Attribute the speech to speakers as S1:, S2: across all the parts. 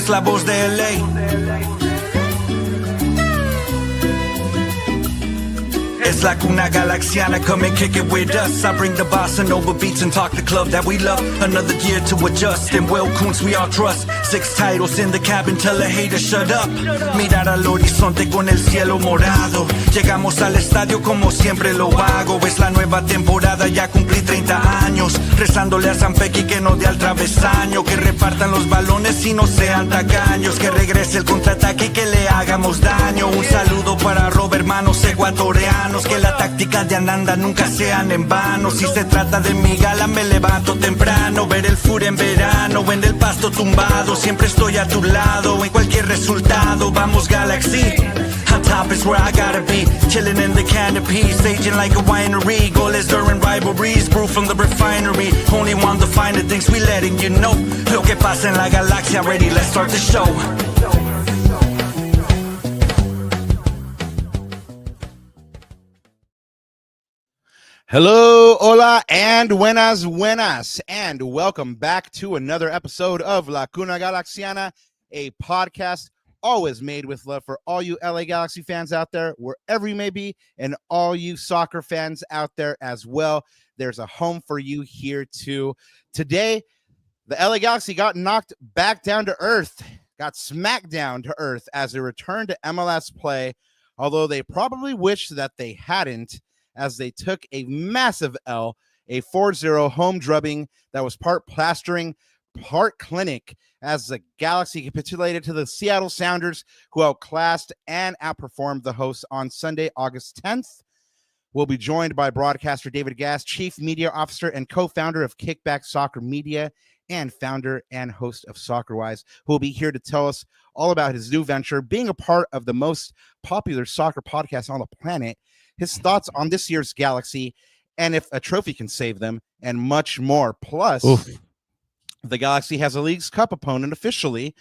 S1: la voz de LA. It's like una galaxiana, come and kick it with us. I bring the bossa nova beats and talk the club that we love. Another year to adjust, and Will Kuntz we all trust. 6 titles in the cabin, tell the haters shut up. Mirar al horizonte con el cielo morado. Llegamos al estadio como siempre lo hago. Es la nueva temporada, ya cumplí 30 años. Rezándole a San Pequi que no dé al travesaño. Que repartan los balones y no sean tacaños. Que regrese el contraataque y que le hagamos daño. Un saludo para Robert, hermanos ecuatorianos. Que la táctica de Ananda nunca sean en vano. Si se trata de mi gala me levanto temprano. Ver el fur en verano, en el pasto tumbado. Siempre estoy a tu lado, en cualquier resultado. Vamos Galaxy, on top is where I gotta be. Chilling in the canopy, staging like a winery. Goals during rivalries, brew from the refinery. Only want the finer things, we letting you know. Lo que pasa en la galaxia, ready, let's start the show.
S2: Hello, hola, and buenas, and welcome back to another episode of La Cuna Galaxiana, a podcast always made with love for all you LA Galaxy fans out there, wherever you may be, and all you soccer fans out there as well. There's a home for you here too. Today, the LA Galaxy got knocked back down to earth, got smacked down to earth as they returned to MLS play, although they probably wish that they hadn't, as they took a massive L, a 4-0 home drubbing that was part plastering, part clinic, as the Galaxy capitulated to the Seattle Sounders, who outclassed and outperformed the hosts on Sunday, August 10th. We'll be joined by broadcaster David Gass, Chief Media Officer and co-founder of Kickback Soccer Media, and founder and host of Soccerwise, who will be here to tell us all about his new venture, being a part of the most popular soccer podcast on the planet, his thoughts on this year's Galaxy, and if a trophy can save them, and much more. Plus, the Galaxy has a League's Cup opponent officially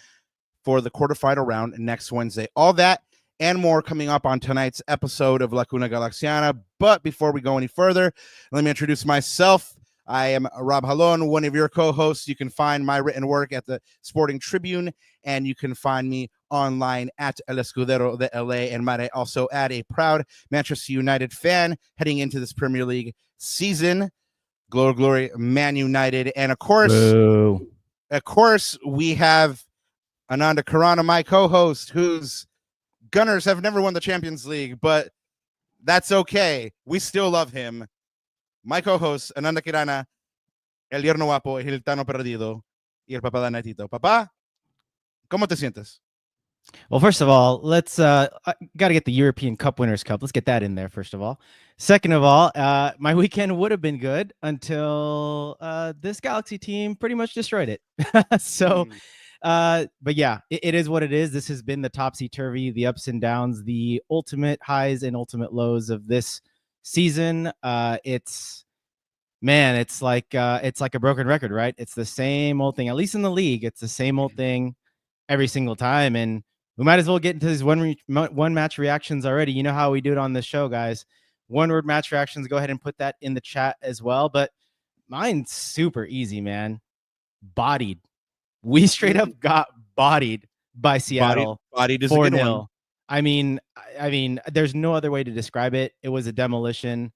S2: for the quarterfinal round next Wednesday. All that and more coming up on tonight's episode of La Cuna Galaxiana. But before we go any further, let me introduce myself. I am Rob Halon, one of your co-hosts. You can find my written work at the Sporting Tribune, and you can find me online at El Escudero de LA, and might I also add a proud Manchester United fan heading into this Premier League season. Glory, glory, Man United. And of course, we have Ananda Karana, my co-host, whose Gunners have never won the Champions League, but that's okay. We still love him. My co-host, Ananda Kirana, el yerno guapo, el gitano perdido, y el papá de Natito. Papá, ¿cómo te sientes?
S3: Well, first of all, let's got to get the European Cup Winners' Cup. Let's get that in there, first of all. Second of all, my weekend would have been good until this Galaxy team pretty much destroyed it. But yeah, it is what it is. This has been the topsy-turvy, the ups and downs, the ultimate highs and ultimate lows of this season. It's like a broken record, right? It's the same old thing. At least in the league, it's the same old thing every single time. And we might as well get into these one match reactions already. You know how we do it on this show, guys. One word match reactions. Go ahead and put that in the chat as well. But mine's super easy, man. Bodied. We straight up got bodied by Seattle.
S2: Bodied is a good one.
S3: I mean, there's no other way to describe it. It was a demolition.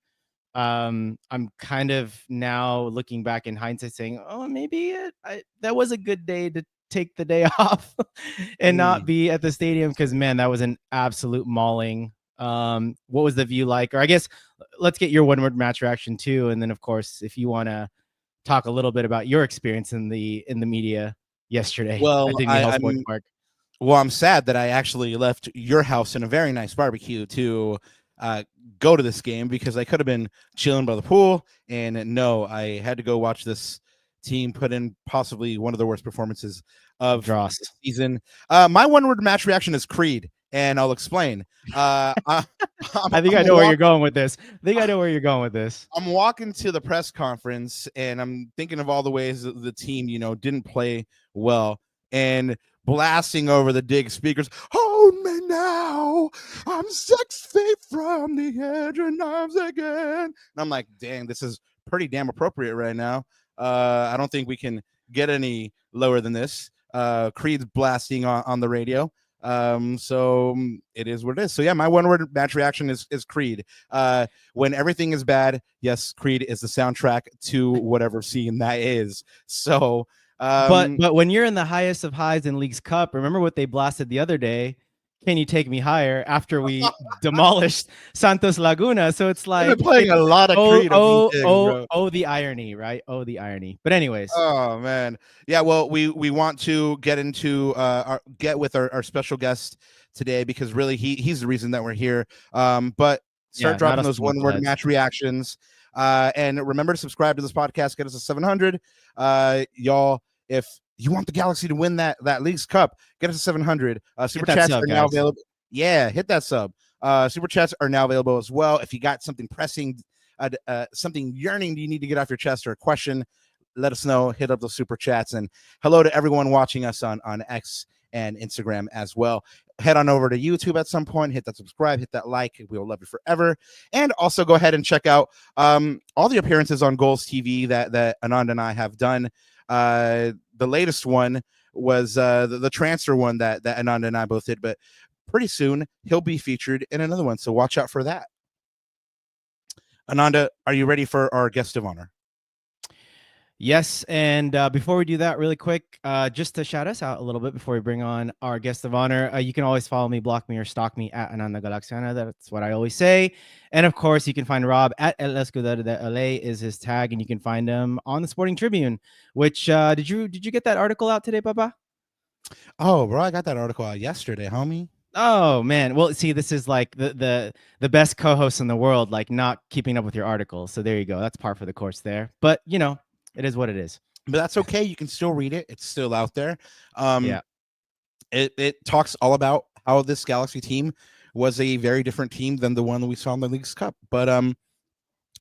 S3: I'm kind of now looking back in hindsight saying, oh, maybe that was a good day to take the day off and not be at the stadium, because, man, that was an absolute mauling. What was the view like? Or I guess let's get your one-word match reaction too. And then, of course, if you want to talk a little bit about your experience in the media yesterday.
S2: Well, I'm sad that I actually left your house in a very nice barbecue to go to this game, because I could have been chilling by the pool. And no, I had to go watch this team put in possibly one of the worst performances of the season. My one-word match reaction is Creed, and I'll explain. I
S3: think I know where you're going with this.
S2: I'm walking to the press conference, and I'm thinking of all the ways that the team, didn't play well, and blasting over the dig speakers, hold me now, I'm 6 feet from the edge and arms again. And I'm like, dang, this is pretty damn appropriate right now. I don't think we can get any lower than this. Creed's blasting on the radio. So it is what it is. So yeah, my one word match reaction is Creed. When everything is bad, yes, Creed is the soundtrack to whatever scene that is. So
S3: but when you're in the highest of highs in League's Cup, remember what they blasted the other day? Can you take me higher? After we demolished Santos Laguna, so it's like
S2: I've been playing a lot of Creed.
S3: The irony, right? Oh, the irony. But anyways,
S2: oh man, yeah. Well, we want to get into get with our special guest today because really he's the reason that we're here. But start dropping those one word match reactions. And remember to subscribe to this podcast. Get us a 700. Y'all, if you want the Galaxy to win that League's Cup, get us a 700. Super chats are now available. Yeah, hit that sub. Super chats are now available as well. If you got something pressing, something yearning you need to get off your chest or a question, let us know. Hit up those super chats. And hello to everyone watching us on X and Instagram as well. Head on over to YouTube at some point. Hit that subscribe. Hit that like. We will love you forever. And also go ahead and check out all the appearances on Goals TV that Ananda and I have done. The latest one was the transfer one that Ananda and I both did, but pretty soon he'll be featured in another one, so watch out for that. Ananda, are you ready for our guest of honor?
S3: Yes, and before we do that, really quick, just to shout us out a little bit before we bring on our guest of honor, you can always follow me, block me, or stalk me at Ananda Galaxiana. That's what I always say. And of course, you can find Rob at El Escudero de LA is his tag, and you can find him on the Sporting Tribune. Which did you get that article out today, Papa?
S2: Oh, bro, I got that article out yesterday, homie.
S3: Oh man, well, see, this is like the best co-host in the world, like not keeping up with your articles. So there you go. That's par for the course there. But you know, it is what it is.
S2: But that's okay. You can still read it. It's still out there.
S3: Yeah.
S2: It talks all about how this Galaxy team was a very different team than the one that we saw in the League's Cup. But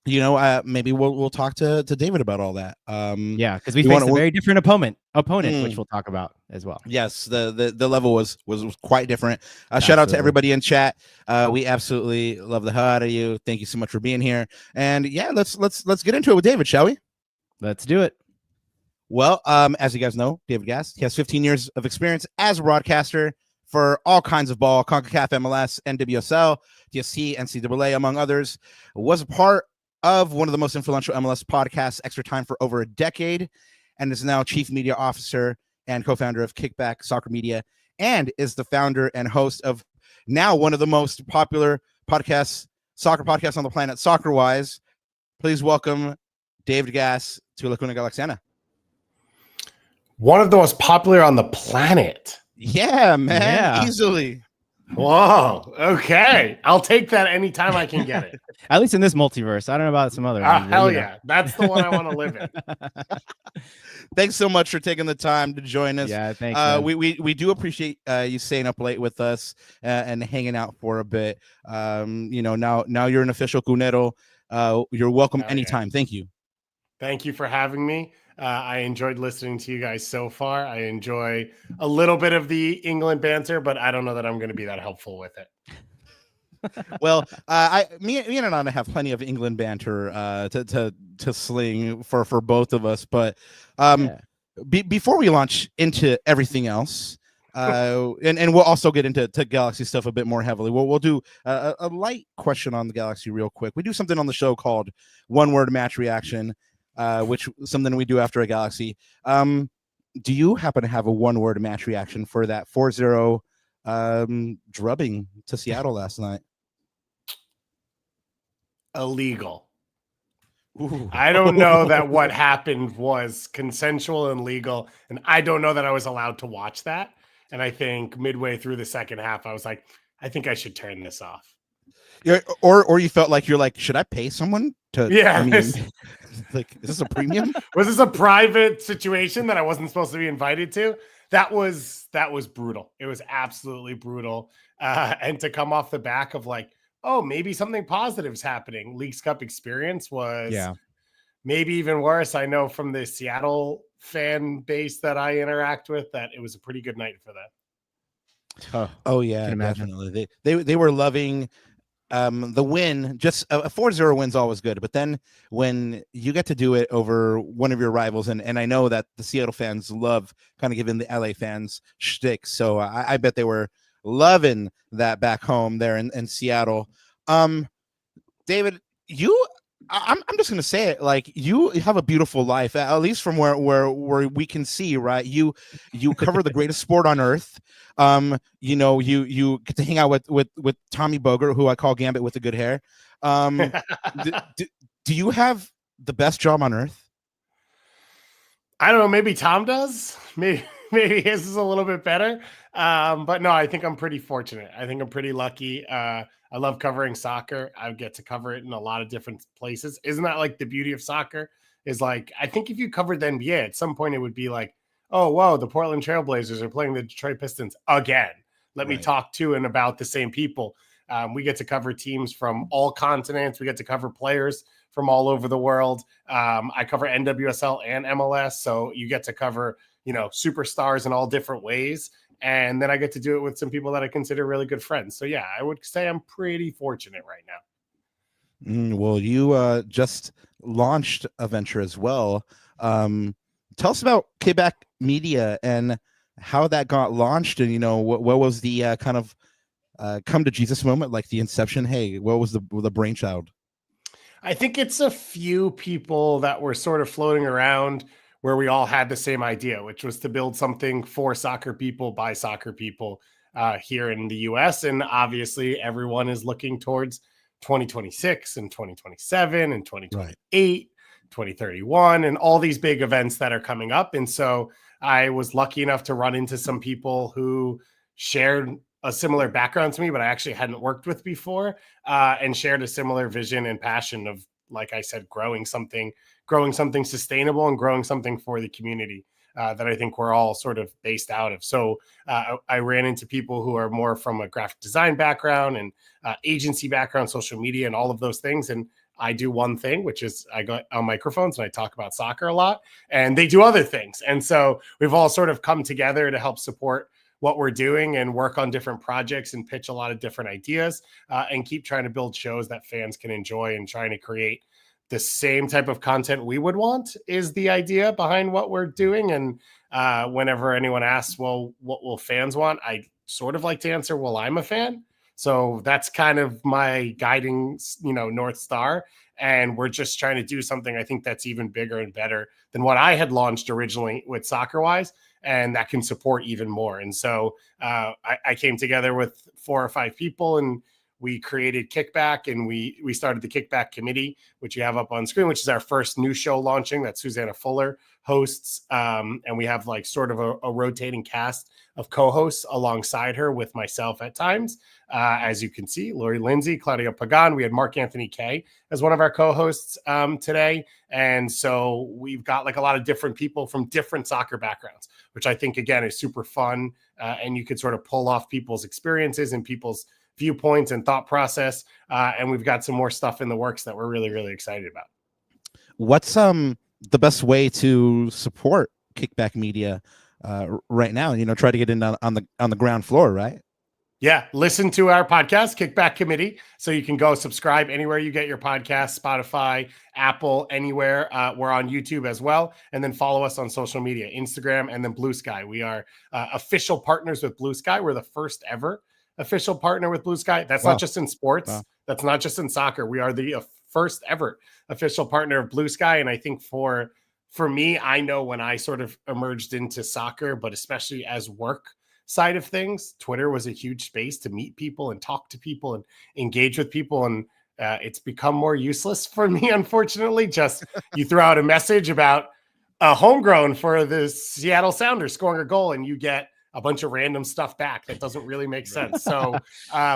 S2: you know, maybe we'll talk to David about all that.
S3: Yeah, because we faced a very different opponent, which we'll talk about as well.
S2: Yes, the level was quite different. Shout out to everybody in chat. We absolutely love the hell out of you. Thank you so much for being here. And yeah, let's get into it with David, shall we?
S3: Let's do it.
S2: Well, as you guys know, David Gass, he has 15 years of experience as a broadcaster for all kinds of ball, CONCACAF, MLS, NWSL, DST, NCAA, among others. Was a part of one of the most influential MLS podcasts, Extra Time, for over a decade, and is now Chief Media Officer and co-founder of Kickback Soccer Media, and is the founder and host of now one of the most popular podcasts, soccer podcasts on the planet, Soccerwise. Please welcome David Gass to Lacuna Galaxiana.
S4: One of the most popular on the planet.
S2: Yeah, man. Yeah. Easily.
S4: Whoa. Okay. I'll take that anytime I can get it.
S3: At least in this multiverse. I don't know about some other ones.
S4: Hell yeah. That's the one I want to live in.
S2: Thanks so much for taking the time to join us.
S3: Yeah, thanks.
S2: We do appreciate you staying up late with us and hanging out for a bit. You know, now you're an official Cunero. You're welcome anytime. Yeah. Thank you.
S4: Thank you for having me. I enjoyed listening to you guys so far. I enjoy a little bit of the England banter, but I don't know that I'm going to be that helpful with it.
S2: Well, me and Ananda have plenty of England banter to sling for both of us. But before we launch into everything else, and we'll also get into Galaxy stuff a bit more heavily. We'll do a light question on the Galaxy real quick. We do something on the show called One Word Match Reaction, which something we do after a Galaxy. Do you happen to have a one-word match reaction for that 4-0 drubbing to Seattle last night?
S4: Illegal. Ooh. I don't know that what happened was consensual and legal, and I don't know that I was allowed to watch that. And I think midway through the second half, I was like, I think I should turn this off.
S2: Yeah, or you felt like you're like, should I pay someone to?
S4: Yeah,
S2: I mean, like, is this a premium?
S4: Was this a private situation that I wasn't supposed to be invited to? That was brutal. It was absolutely brutal. And to come off the back of like, oh, maybe something positive is happening. Leagues Cup experience was maybe even worse. I know from the Seattle fan base that I interact with that it was a pretty good night for them.
S2: Oh yeah, definitely. They were loving the win, just a 4-0 win's always good, but then when you get to do it over one of your rivals, and I know that the Seattle fans love kind of giving the LA fans shtick, so I bet they were loving that back home there in Seattle. David, I'm just gonna say it, like, you have a beautiful life, at least from where we can see, right? You cover the greatest sport on earth. You know, you get to hang out with Tommy Boger, who I call Gambit with the good hair. Do you have the best job on earth?
S4: I don't know. Maybe Tom does. Maybe his is a little bit better. But no, I think I'm pretty fortunate. I think I'm pretty lucky. I love covering soccer. I get to cover it in a lot of different places. Isn't that like the beauty of soccer? Is like, I think if you covered the NBA at some point, it would be like, oh, whoa, the Portland Trailblazers are playing the Detroit Pistons again. Let me talk to and about the same people. We get to cover teams from all continents. We get to cover players from all over the world. I cover NWSL and MLS. So you get to cover, you know, superstars in all different ways. And then I get to do it with some people that I consider really good friends. So yeah, I would say I'm pretty fortunate right now.
S2: Well, you just launched a venture as well. Tell us about Kickback Media and how that got launched, and, you know, what was the kind of come to Jesus moment, like the inception? Hey, what was the brainchild?
S4: I think it's a few people that were sort of floating around where we all had the same idea, which was to build something for soccer people by soccer people here in the US. And obviously everyone is looking towards 2026 and 2027 and 2028, 2031, and all these big events that are coming up. And so I was lucky enough to run into some people who shared a similar background to me, but I actually hadn't worked with before, and shared a similar vision and passion of, like I said, growing something sustainable and growing something for the community that I think we're all sort of based out of. So I ran into people who are more from a graphic design background and agency background, social media, and all of those things. And I do one thing, which is I go on microphones and I talk about soccer a lot, and they do other things. And so we've all sort of come together to help support what we're doing and work on different projects and pitch a lot of different ideas and keep trying to build shows that fans can enjoy, and trying to create the same type of content we would want is the idea behind what we're doing. And whenever anyone asks, well, what will fans want? I sort of like to answer, well, I'm a fan. So that's kind of my guiding, you know, North Star. And we're just trying to do something, I think, that's even bigger and better than what I had launched originally with Soccerwise, and that can support even more. And so I came together with 4 or 5 people, and we created Kickback, and we started the Kickback Committee, which you have up on screen, which is our first new show launching that Susanna Fuller hosts. And we have like sort of a rotating cast of co-hosts alongside her, with myself at times. As you can see, Lori Lindsay, Claudia Pagan, we had Mark Anthony Kay as one of our co-hosts today. And so we've got like a lot of different people from different soccer backgrounds, which I think, again, is super fun. And you could sort of pull off people's experiences and people's viewpoints and thought process. And we've got some more stuff in the works that we're really, really excited about.
S2: What's the best way to support Kickback Media right now? You know, try to get in on the ground floor, right?
S4: Yeah, listen to our podcast, Kickback Committee. So you can go subscribe anywhere you get your podcast, Spotify, Apple, anywhere. We're on YouTube as well. And then follow us on social media, Instagram, and then Blue Sky. We are official partners with Blue Sky. We're the first ever official partner with Blue Sky. That's not just in sports. Wow. That's not just in soccer. We are the first ever official partner of Blue Sky. And I think for me, I know when I sort of emerged into soccer, but especially as work side of things, Twitter was a huge space to meet people and talk to people and engage with people. And it's become more useless for me, unfortunately. Just you throw out a message about a homegrown for the Seattle Sounders scoring a goal, and you get a bunch of random stuff back that doesn't really make sense. So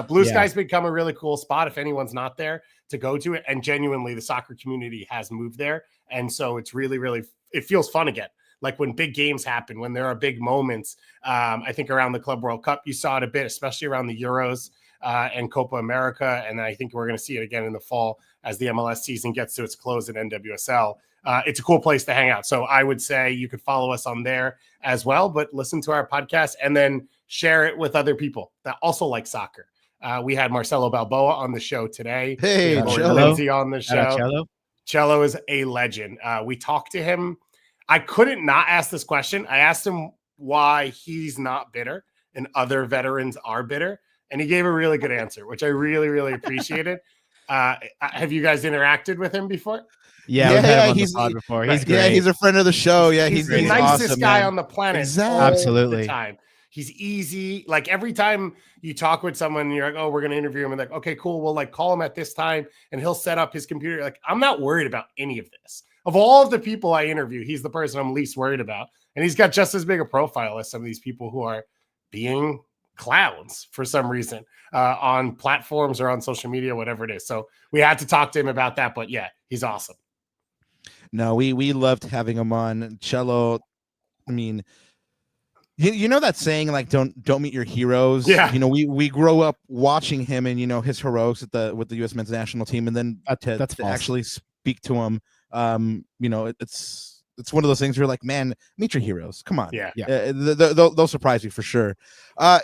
S4: Blue Sky's become a really cool spot if anyone's not there to go to it. And genuinely, the soccer community has moved there. And so it's really, really, it feels fun again. Like when big games happen, when there are big moments, I think around the Club World Cup, you saw it a bit, especially around the Euros and Copa America. And I think we're going to see it again in the fall as the MLS season gets to its close at NWSL. It's a cool place to hang out. So I would say you could follow us on there as well, but listen to our podcast and then share it with other people that also like soccer. We had Marcelo Balboa on the show today.
S2: Hey,
S4: We had Lori
S2: Cello.
S4: Lindsay on the
S3: Shout out
S4: show.
S3: Cello.
S4: Cello is a legend. We talked to him. I couldn't not ask this question. I asked him why he's not bitter and other veterans are bitter. And he gave a really good answer, which I really, really appreciated. Have you guys interacted with him before?
S3: Yeah, we've had him on the pod before. He's great.
S2: Yeah, he's a friend of the show. Yeah,
S4: he's
S2: he's
S4: the nicest
S2: awesome,
S4: guy
S2: man.
S4: on the planet.
S2: Exactly.
S4: All
S3: Absolutely.
S4: the time. He's easy. Like every time you talk with someone, you're like, oh, we're going to interview him. And like, okay, cool. We'll like call him at this time and he'll set up his computer. Like, I'm not worried about any of this. Of all of the people I interview, he's the person I'm least worried about. And he's got just as big a profile as some of these people who are being clowns for some reason on platforms or on social media, whatever it is. So we had to talk to him about that. But yeah, he's awesome.
S2: No, we loved having him on. Cello, I mean, you know that saying, like, don't meet your heroes.
S4: Yeah.
S2: You know, we grow up watching him and, you know, his heroics with the U.S. men's national team, and then
S3: That's
S2: to
S3: false.
S2: actually speak to him. You know, it's one of those things where you're like, man, meet your heroes. Come on.
S4: Yeah.
S2: They'll surprise you for sure.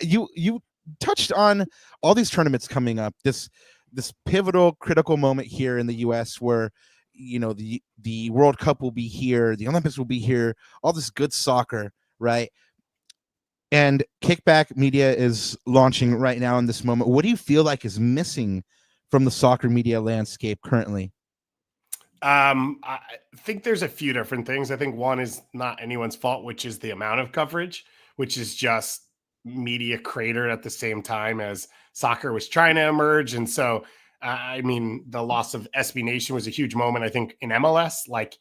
S2: You touched on all these tournaments coming up. This pivotal, critical moment here in the U.S. where, you know, the World Cup will be here, the Olympics will be here, all this good soccer, right? And Kickback Media is launching right now in this moment. What do you feel like is missing from the soccer media landscape currently?
S4: I think there's a few different things. I think one is not anyone's fault, which is the amount of coverage, which is just media cratered at the same time as soccer was trying to emerge. And so, I mean, the loss of SB Nation was a huge moment, I think, in MLS, like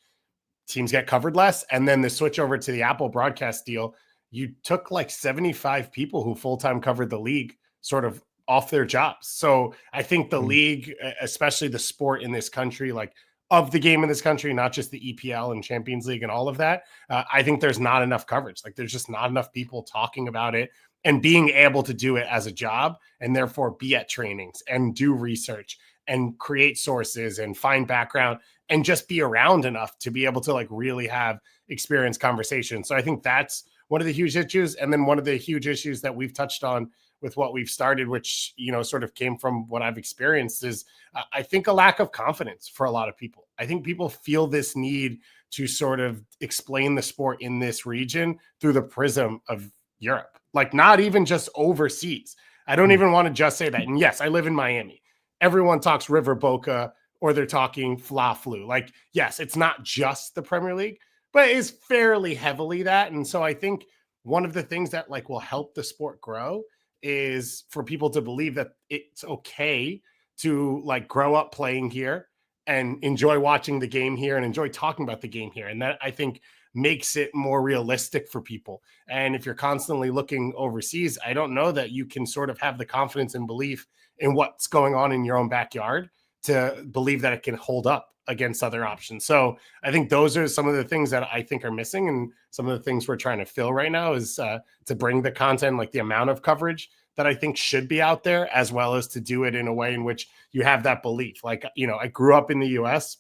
S4: teams get covered less. And then the switch over to the Apple broadcast deal, you took like 75 people who full-time covered the league sort of off their jobs. So I think the league, especially the sport in this country, like of the game in this country, not just the EPL and Champions League and all of that, I think there's not enough coverage. Like there's just not enough people talking about it and being able to do it as a job and therefore be at trainings and do research and create sources and find background and just be around enough to be able to like really have experienced conversations. So I think that's one of the huge issues. And then one of the huge issues that we've touched on with what we've started, which, you know, sort of came from what I've experienced, is I think a lack of confidence for a lot of people. I think people feel this need to sort of explain the sport in this region through the prism of Europe, like not even just overseas. I don't even want to just say that. And yes, I live in Miami. Everyone talks River Boca or they're talking Fla Flu. Like, yes, it's not just the Premier League, but it is fairly heavily that. And so I think one of the things that like will help the sport grow is for people to believe that it's okay to like grow up playing here and enjoy watching the game here and enjoy talking about the game here. And that I think makes it more realistic for people. And if you're constantly looking overseas, I don't know that you can sort of have the confidence and belief in what's going on in your own backyard to believe that it can hold up against other options. So I think those are some of the things that I think are missing. And some of the things we're trying to fill right now is to bring the content, like the amount of coverage that I think should be out there, as well as to do it in a way in which you have that belief. Like, you know, I grew up in the US.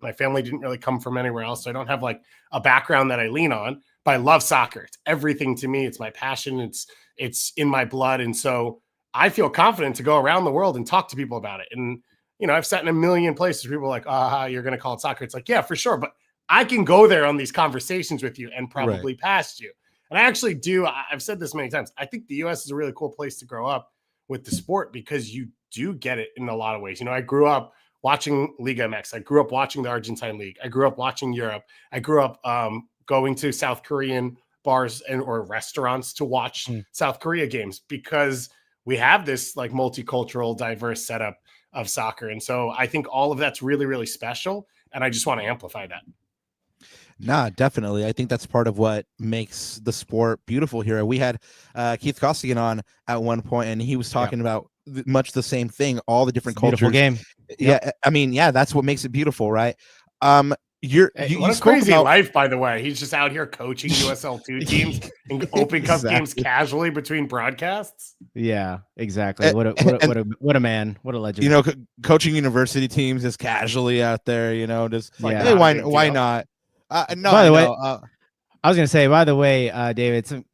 S4: My family didn't really come from anywhere else. So I don't have like a background that I lean on, but I love soccer. It's everything to me. It's my passion. It's in my blood. And so I feel confident to go around the world and talk to people about it. And, you know, I've sat in a million places. People are like, you're going to call it soccer. It's like, yeah, for sure. But I can go there on these conversations with you and probably past you. And I actually do. I've said this many times. I think the U.S. is a really cool place to grow up with the sport because you do get it in a lot of ways. You know, I grew up watching Liga MX. I grew up watching the Argentine League. I grew up watching Europe. I grew up going to South Korean bars or restaurants to watch South Korea games because we have this like multicultural, diverse setup of soccer. And so I think all of that's really, really special. And I just want to amplify that.
S2: Nah, definitely. I think that's part of what makes the sport beautiful here. We had Keith Costigan on at one point, and he was talking about much the same thing, all the different cultures.
S3: Beautiful game.
S2: Yeah. I mean, yeah, that's what makes it beautiful, right? You
S4: what a crazy life, by the way. He's just out here coaching USL2 teams and Open Cup games casually between broadcasts.
S3: Yeah, exactly. What a man. What a legend.
S2: You know, coaching university teams just casually out there, you know, just like, hey, why not? No,
S3: by the way, I was going to say, by the way, David,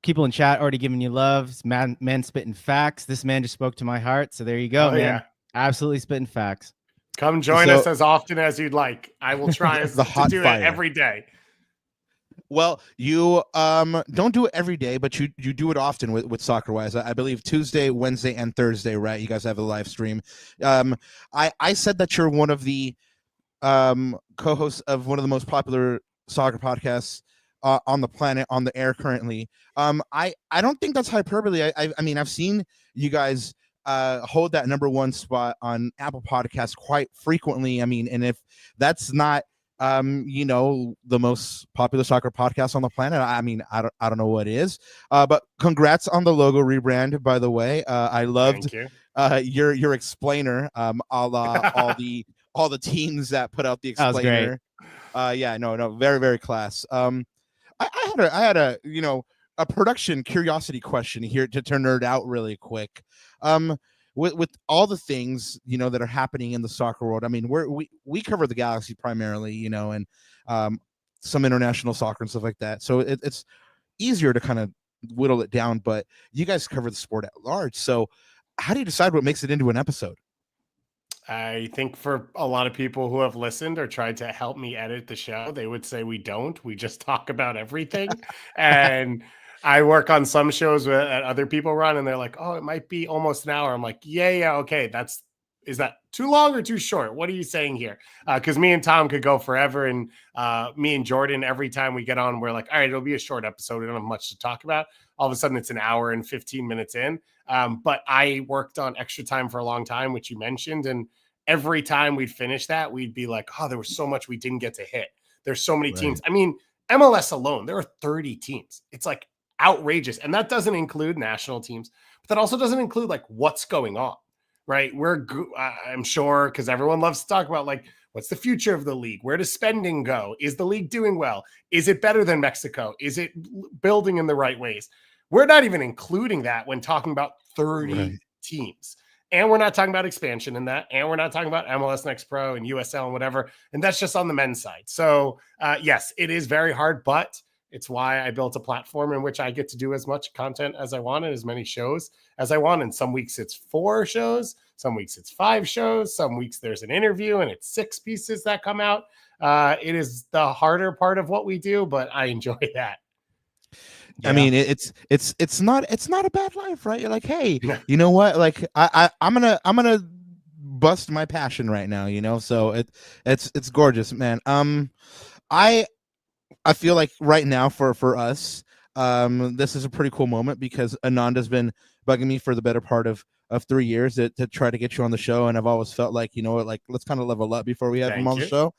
S3: people in chat already giving you love. Man spitting facts. This man just spoke to my heart. So there you go, man.
S4: Yeah.
S3: Absolutely spitting facts.
S4: Come join us as often as you'd like. I will try
S2: The
S4: to
S2: hot
S4: do
S2: fire.
S4: it every day.
S2: Well, you don't do it every day, but you do it often with Soccerwise. I believe Tuesday, Wednesday, and Thursday, right? You guys have a live stream. I said that you're one of the co-hosts of one of the most popular soccer podcasts on the planet, on the air currently. I don't think that's hyperbole. I mean, I've seen you guys hold that #1 spot on Apple Podcasts quite frequently. I mean, and if that's not the most popular soccer podcast on the planet, I mean, I don't know what is. But congrats on the logo rebrand, by the way. I loved your explainer, a la all the teams that put out the explainer. Yeah, no, very, very class. I had a production curiosity question here to nerd out really quick. With all the things that are happening in the soccer world, I mean, we cover the Galaxy primarily, and some international soccer and stuff like that. So it's easier to kind of whittle it down. But you guys cover the sport at large. So how do you decide what makes it into an episode?
S4: I think for a lot of people who have listened or tried to help me edit the show, they would say we don't. We just talk about everything. And I work on some shows that other people run, and they're like, "Oh, it might be almost an hour." I'm like, "Yeah, okay. Is that too long or too short? What are you saying here?" Because me and Tom could go forever, and me and Jordan, every time we get on, we're like, "All right, it'll be a short episode. We don't have much to talk about." All of a sudden, it's an hour and 15 minutes in. But I worked on Extra Time for a long time, which you mentioned, and every time we'd finish that, we'd be like, "Oh, there was so much we didn't get to hit. There's so many teams." I mean, MLS alone, there are 30 teams. It's like outrageous. And that doesn't include national teams, but that also doesn't include like what's going on, right? I'm sure, because everyone loves to talk about like, what's the future of the league? Where does spending go? Is the league doing well? Is it better than Mexico? Is it building in the right ways? We're not even including that when talking about 30 teams. And we're not talking about expansion in that. And we're not talking about MLS Next Pro and USL and whatever. And that's just on the men's side. So yes, it is very hard, but it's why I built a platform in which I get to do as much content as I want and as many shows as I want. And some weeks it's 4 shows. Some weeks it's 5 shows. Some weeks there's an interview and it's 6 pieces that come out. It is the harder part of what we do, but I enjoy that.
S2: Yeah. I mean, it's not a bad life, right? You're like, hey, you know what? Like, I'm gonna bust my passion right now, So it's gorgeous, man. I feel like right now for us, this is a pretty cool moment because Ananda's been bugging me for the better part of 3 years to try to get you on the show, and I've always felt like, like let's kind of level up before we have him on the show.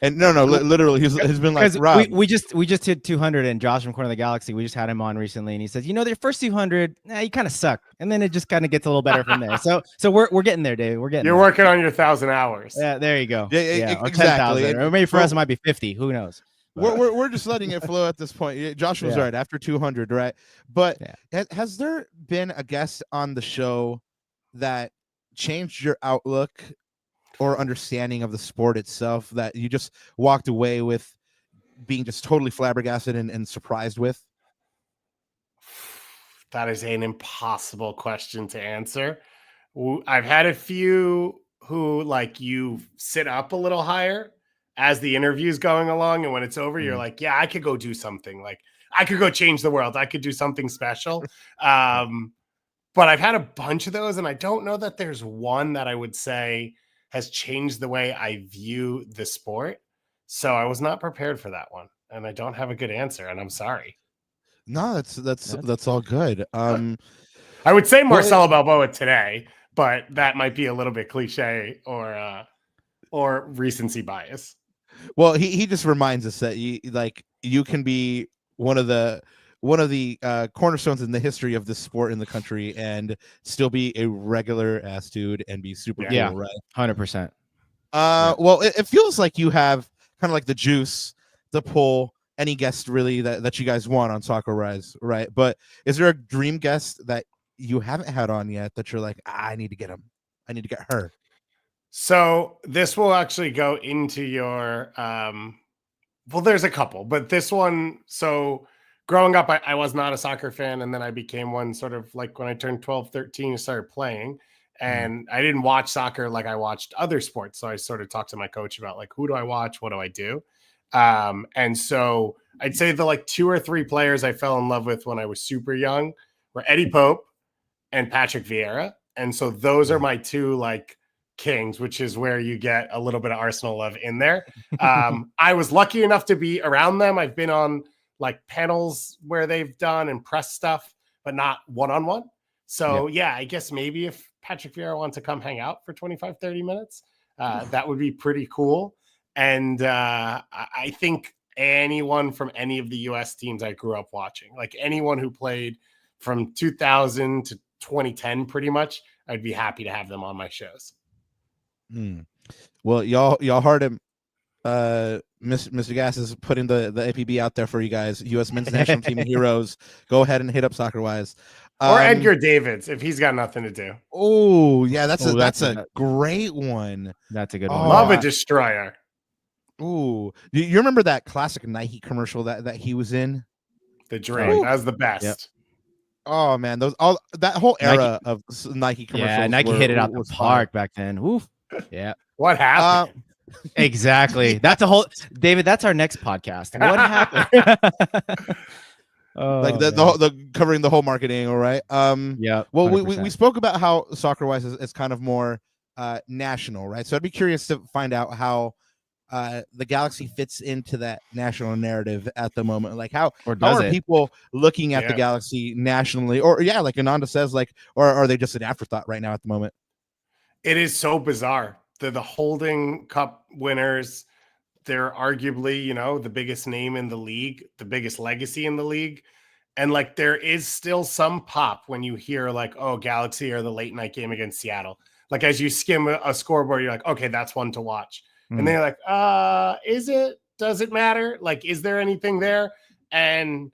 S2: And no, literally, he's been like, Rob.
S3: We just hit 200, and Josh from Corner of the Galaxy, we just had him on recently, and he says, their first 200, you kind of suck, and then it just kind of gets a little better from there. So we're getting there, Dave. You're
S4: working on your 1,000 hours.
S3: Yeah, there you go.
S2: Yeah,
S3: or
S2: exactly.
S3: 10,000, or maybe for us it might be 50. Who knows?
S2: We're just letting it flow at this point. Josh was right after 200, right? But has there been a guest on the show that changed your outlook or understanding of the sport itself that you just walked away with being just totally flabbergasted and surprised with?
S4: That is an impossible question to answer. I've had a few who like you sit up a little higher as the interview's going along. And when it's over, you're like, yeah, I could go do something. Like I could go change the world. I could do something special. But I've had a bunch of those. And I don't know that there's one that I would say has changed the way I view the sport. So I was not prepared for that one. And I don't have a good answer. And I'm sorry.
S2: No, that's all good.
S4: I would say Marcelo Balboa today, but that might be a little bit cliche or recency bias.
S2: Well, he just reminds us that you can be one of the cornerstones in the history of this sport in the country and still be a regular ass dude and be super cool, right?
S3: 100%.
S2: Well, it feels like you have kind of like the juice to pull any guest really that you guys want on Soccerwise, right? But is there a dream guest that you haven't had on yet that you're like, I need to get him, I need to get her?
S4: So this will actually go into your Well, there's a couple, but this one, so growing up, I was not a soccer fan, and then I became one sort of like when I turned 12, 13 and started playing. And I didn't watch soccer like I watched other sports. So I sort of talked to my coach about like, who do I watch? What do I do? And so I'd say the like 2 or 3 players I fell in love with when I was super young were Eddie Pope and Patrick Vieira. And so those are my 2 like kings, which is where you get a little bit of Arsenal love in there. I was lucky enough to be around them. I've been on like panels where they've done and press stuff, but not one-on-one. So yeah, I guess maybe if Patrick Vieira wants to come hang out for 25, 30 minutes, that would be pretty cool. And I think anyone from any of the US teams I grew up watching, like anyone who played from 2000 to 2010, pretty much, I'd be happy to have them on my shows.
S2: Well, y'all heard him. Mr. Gas is putting the APB out there for you guys. U.S. men's national team heroes. Go ahead and hit up Soccerwise.
S4: Or Edgar Davids, if he's got nothing to do.
S2: Oh, yeah, that's a great one.
S3: That's a good one.
S4: Love a destroyer.
S2: Ooh, you remember that classic Nike commercial that he was in?
S4: The dream. That was the best.
S2: Yep. Oh man, that whole era of Nike commercials.
S3: Yeah, Nike hit it out the park back then. Oof. Yeah.
S4: What happened?
S3: Exactly. That's a whole David. That's our next podcast. What happened?
S2: Like the covering the whole marketing. All right.
S3: Yeah.
S2: Well, we spoke about how Soccerwise is kind of more national, right? So I'd be curious to find out how the Galaxy fits into that national narrative at the moment. Like how are people looking at the Galaxy nationally, or like Ananda says, like, or are they just an afterthought right now at the moment?
S4: It is so bizarre. The Holding Cup winners, they're arguably, the biggest name in the league, the biggest legacy in the league. And like, there is still some pop when you hear like, oh, Galaxy or the late night game against Seattle. Like as you skim a scoreboard, you're like, okay, that's one to watch. And then you're like, is it? Does it matter? Like, is there anything there? And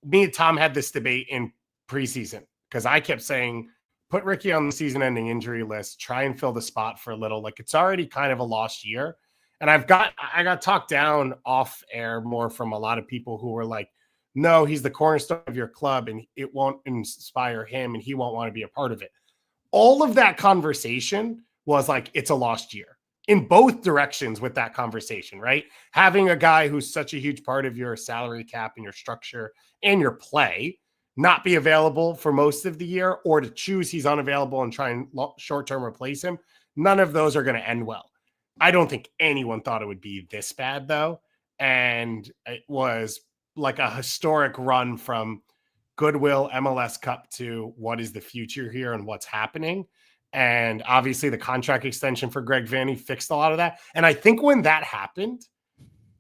S4: me and Tom had this debate in preseason because I kept saying, put Riqui on the season-ending injury list, try and fill the spot for a little. Like, it's already kind of a lost year. And I got talked down off air more from a lot of people who were like, no, he's the cornerstone of your club and it won't inspire him and he won't want to be a part of it. All of that conversation was like, it's a lost year. In both directions with that conversation, right? Having a guy who's such a huge part of your salary cap and your structure and your play not be available for most of the year, or to choose he's unavailable and try and short-term replace him. None of those are going to end well. I don't think anyone thought it would be this bad though. And it was like a historic run from goodwill MLS Cup to what is the future here and what's happening. And obviously the contract extension for Greg Vanney fixed a lot of that. And I think when that happened,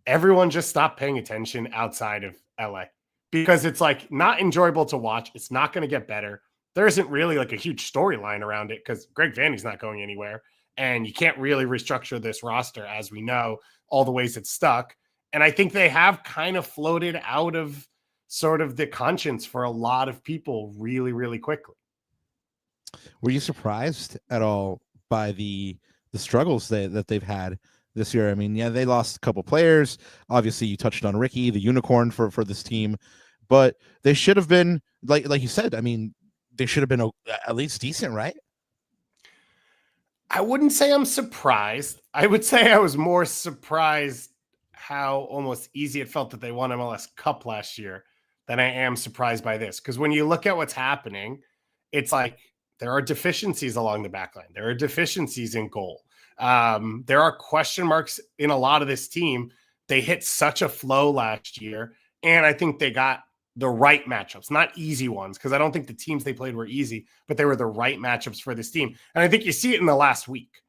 S4: everyone just stopped paying attention outside of LA because it's like not enjoyable to watch. It's not going to get better. There isn't really like a huge storyline around it because Greg Vanney's not going anywhere. And you can't really restructure this roster, as we know, all the ways it's stuck. And I think they have kind of floated out of sort of the conscience for a lot of people really, really quickly.
S2: Were you surprised at all by the struggles that they've had this year? I mean, yeah, they lost a couple players. Obviously, you touched on Riqui, the unicorn for this team, but they should have been like you said. I mean, they should have been at least decent, right?
S4: I wouldn't say I'm surprised. I would say I was more surprised how almost easy it felt that they won MLS Cup last year than I am surprised by this. Because when you look at what's happening, it's like there are deficiencies along the back line. There are deficiencies in goal. There are question marks in a lot of this team. They hit such a flow last year, and I think they got the right matchups, not easy ones, because I don't think the teams they played were easy, but they were the right matchups for this team. And I think you see it in the last week.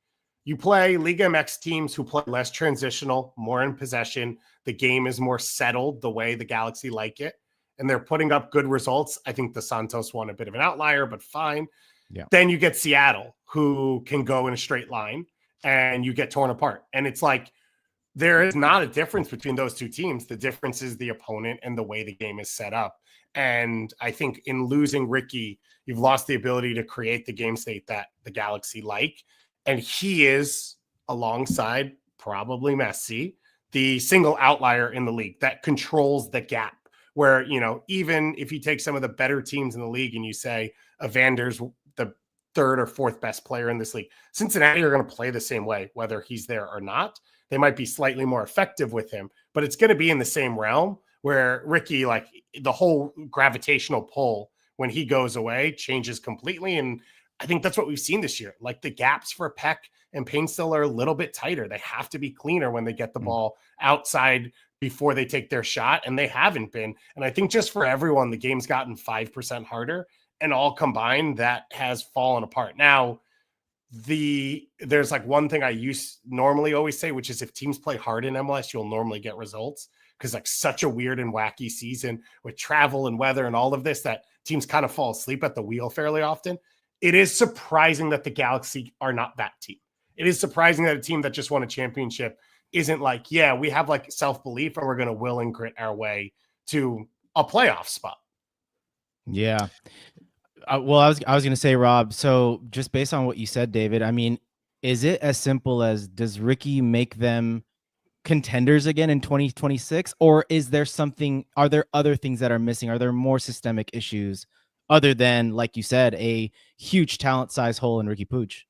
S4: You play Liga MX teams who play less transitional, more in possession. The game is more settled the way the Galaxy like it, and they're putting up good results. I think the Santos one a bit of an outlier, but fine. Yeah. Then you get Seattle, who can go in a straight line, and you get torn apart. And it's like, there is not a difference between those two teams. The difference is the opponent and the way the game is set up. And I think in losing Riqui, you've lost the ability to create the game state that the Galaxy like. And he is, alongside probably Messi, the single outlier in the league that controls the gap. Where, even if you take some of the better teams in the league and you say Evander's the third or fourth best player in this league, Cincinnati are going to play the same way, whether he's there or not. They might be slightly more effective with him, but it's going to be in the same realm where Riqui, like the whole gravitational pull when he goes away changes completely. And I think that's what we've seen this year. Like the gaps for Peck and Painstill are a little bit tighter. They have to be cleaner when they get the ball outside before they take their shot, and they haven't been. And I think just for everyone, the game's gotten 5% harder, and all combined, that has fallen apart. Now, there's like one thing I normally always say, which is if teams play hard in MLS, you'll normally get results, because like such a weird and wacky season with travel and weather and all of this that teams kind of fall asleep at the wheel fairly often. It is surprising that the Galaxy are not that team. It is surprising that a team that just won a championship isn't like, yeah, we have like self-belief and we're going to will and grit our way to a playoff spot.
S3: Yeah. Well, I was going to say, Rob, so just based on what you said, David, I mean, is it as simple as, does Riqui make them contenders again in 2026? Or are there other things that are missing? Are there more systemic issues other than, like you said, a huge talent size hole in Riqui Puig?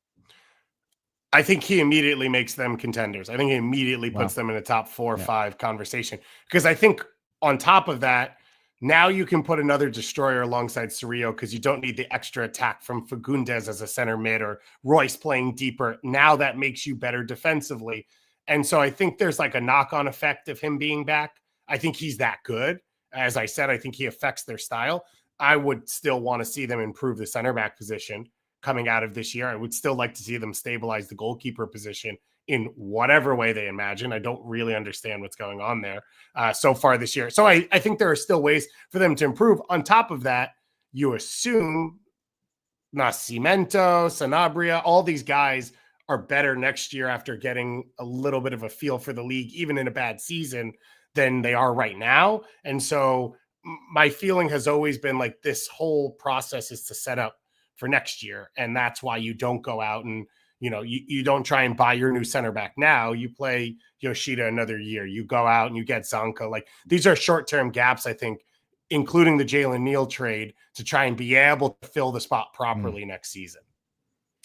S4: I think he immediately makes them contenders. I think he immediately puts them in a top 4 or 5 conversation. Because I think on top of that, now you can put another destroyer alongside Cerrillo because you don't need the extra attack from Fagundes as a center mid or Royce playing deeper. Now that makes you better defensively. And so I think there's like a knock-on effect of him being back. I think he's that good. As I said, I think he affects their style. I would still want to see them improve the center back position coming out of this year. I would still like to see them stabilize the goalkeeper position in whatever way they imagine. I don't really understand what's going on there so far this year. So I think there are still ways for them to improve. On top of that, you assume Nascimento, Sanabria, all these guys are better next year after getting a little bit of a feel for the league, even in a bad season, than they are right now. And so my feeling has always been like this whole process is to set up for next year. And that's why you don't go out and, you don't try and buy your new center back now. You play Yoshida another year. You go out and you get Zanka. Like these are short-term gaps, I think, including the Jalen Neal trade, to try and be able to fill the spot properly next season.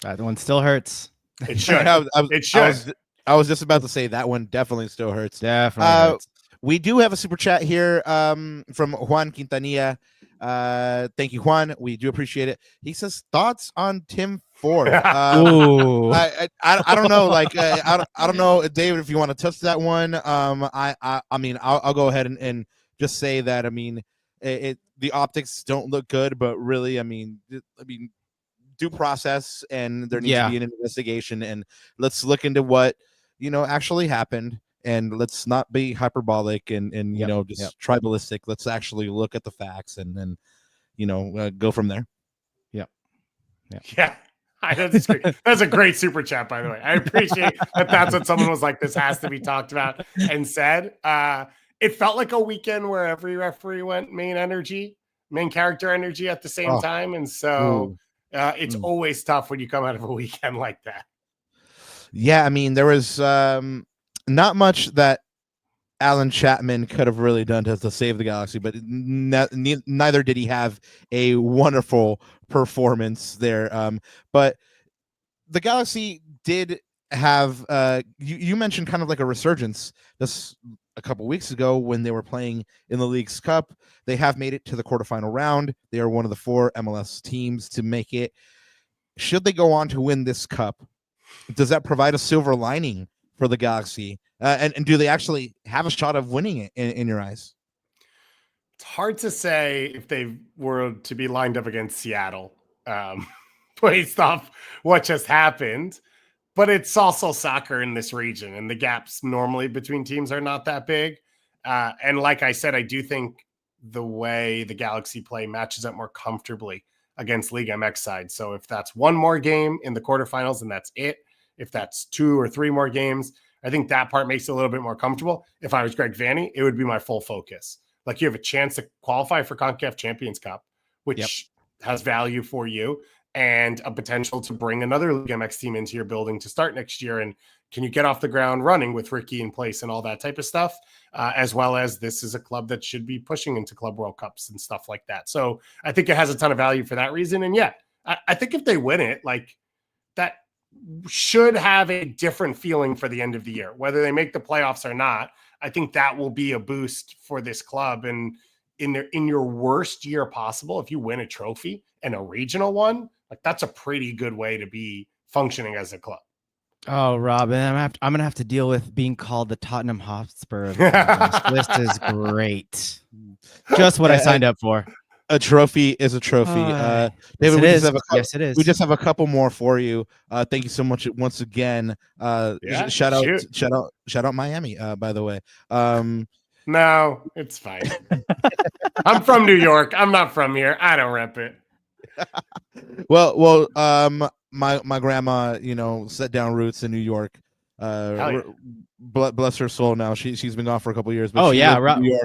S3: That one still hurts.
S4: It should. It should.
S2: I was just about to say that one definitely still hurts.
S3: Definitely hurts.
S2: We do have a super chat here from Juan Quintanilla. Thank you, Juan. We do appreciate it. He says thoughts on Tim Ford. I don't know. Like I don't know, David, if you want to touch that one. I mean, I'll go ahead and just say that. I mean, the optics don't look good, but really, I mean, due process, and there needs to be an investigation, and let's look into what actually happened. And let's not be hyperbolic and just tribalistic. Let's actually look at the facts and then, go from there.
S4: Yeah. I know this is that's a great super chat, by the way. I appreciate that. That's what someone was like, this has to be talked about and said. It felt like a weekend where every referee went main character energy at the same time. And so it's always tough when you come out of a weekend like that.
S2: Yeah. I mean, there was, not much that Alan Chapman could have really done to save the Galaxy, but neither did he have a wonderful performance there. But the Galaxy did have, you mentioned kind of like a resurgence this a couple weeks ago when they were playing in the League's Cup. They have made it to the quarterfinal round. They are one of the 4 MLS teams to make it. Should they go on to win this cup, does that provide a silver lining for the Galaxy, and do they actually have a shot of winning it in your eyes?
S4: It's hard to say if they were to be lined up against Seattle, based off what just happened, but it's also soccer in this region, and the gaps normally between teams are not that big. And like I said, I do think the way the Galaxy play matches up more comfortably against League MX side. So if that's one more game in the quarterfinals and that's it, if that's 2 or 3 more games, I think that part makes it a little bit more comfortable. If I was Greg Vanney, it would be my full focus. Like you have a chance to qualify for CONCACAF Champions Cup, which has value for you, and a potential to bring another League MX team into your building to start next year and can you get off the ground running with Riqui in place and all that type of stuff, as well as this is a club that should be pushing into Club World Cups and stuff like that. So I think it has a ton of value for that reason. And yeah, I think if they win it, like that should have a different feeling for the end of the year, whether they make the playoffs or not. I think that will be a boost for this club. And in your worst year possible, if you win a trophy and a regional one, like that's a pretty good way to be functioning as a club.
S3: Oh, Robin, I'm gonna have to deal with being called the Tottenham Hotspur of the list is great. Just what I signed up for.
S2: A trophy is a trophy. David,
S3: Yes, it is.
S2: We just have a couple more for you. Thank you so much once again. Shout out Miami, by the way.
S4: No, it's fine. I'm from New York. I'm not from here. I don't rep it.
S2: Well, my grandma, set down roots in New York. Bless her soul. Now she's been gone for a couple of years. But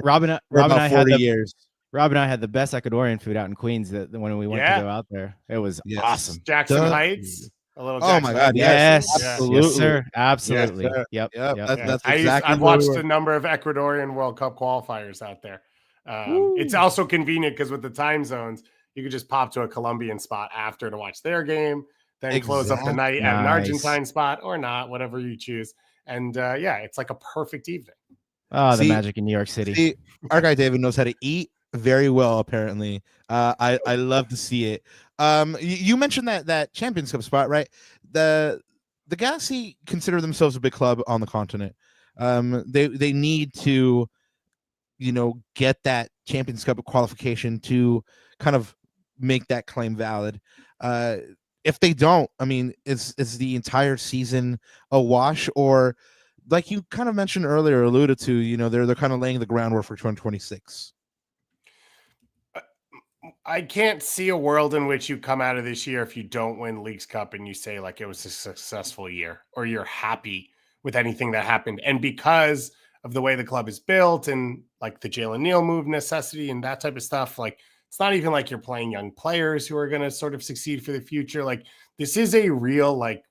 S3: Rob and I had
S2: 40 years.
S3: Rob and I had the best Ecuadorian food out in Queens when we went to go out there. It was awesome.
S4: Jackson Heights. A little
S2: oh my God!
S3: Yes,
S2: absolutely,
S3: yes, sir. Absolutely.
S2: Yes, sir.
S3: Yep.
S2: That's exactly.
S4: I've watched a number of Ecuadorian World Cup qualifiers out there. It's also convenient because with the time zones, you could just pop to a Colombian spot after to watch their game, then close up the night at an Argentine spot or not, whatever you choose. And it's like a perfect evening.
S3: Oh, the magic in New York City.
S2: See, our guy David knows how to eat very well, apparently. I love to see it. You mentioned that Champions Cup spot, right? The Galaxy consider themselves a big club on the continent. They need to, get that Champions Cup qualification to kind of make that claim valid. If they don't, I mean, is the entire season a wash? Or like you kind of mentioned earlier, alluded to, they're kind of laying the groundwork for 2026.
S4: I can't see a world in which you come out of this year if you don't win Leagues Cup and you say like it was a successful year or you're happy with anything that happened. And because of the way the club is built and like the Jalen Neal move necessity and that type of stuff, like it's not even like you're playing young players who are going to sort of succeed for the future. Like this is a real like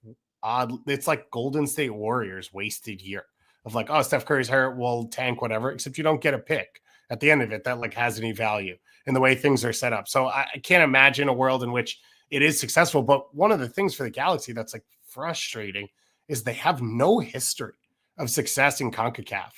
S4: odd, it's like Golden State Warriors wasted year of like, oh, Steph Curry's hurt, we'll tank whatever, except you don't get a pick at the end of it that like has any value in the way things are set up. So I can't imagine a world in which it is successful. But one of the things for the Galaxy that's like frustrating is they have no history of success in CONCACAF.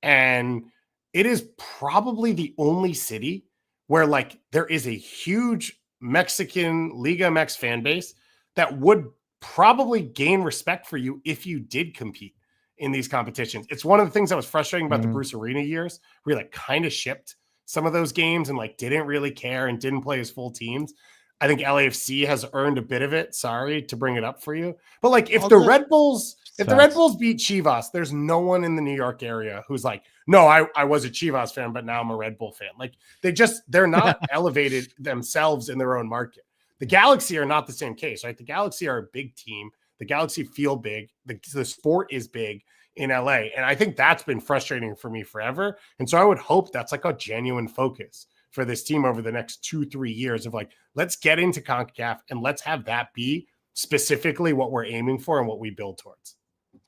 S4: And it is probably the only city where like there is a huge Mexican Liga MX fan base that would probably gain respect for you if you did compete in these competitions. It's one of the things that was frustrating about the Bruce Arena years. We like kind of shipped some of those games and like didn't really care and didn't play as full teams. I think LAFC has earned a bit of it. Sorry to bring it up for you. But like if the Red Bulls beat Chivas, there's no one in the New York area who's like, no, I was a Chivas fan, but now I'm a Red Bull fan. Like they're not elevated themselves in their own market. The Galaxy are not the same case, right? The Galaxy are a big team. The Galaxy feel big. The sport is big in LA. And I think that's been frustrating for me forever. And so I would hope that's like a genuine focus for this team over the next 2-3 years of like, let's get into CONCACAF and let's have that be specifically what we're aiming for and what we build towards.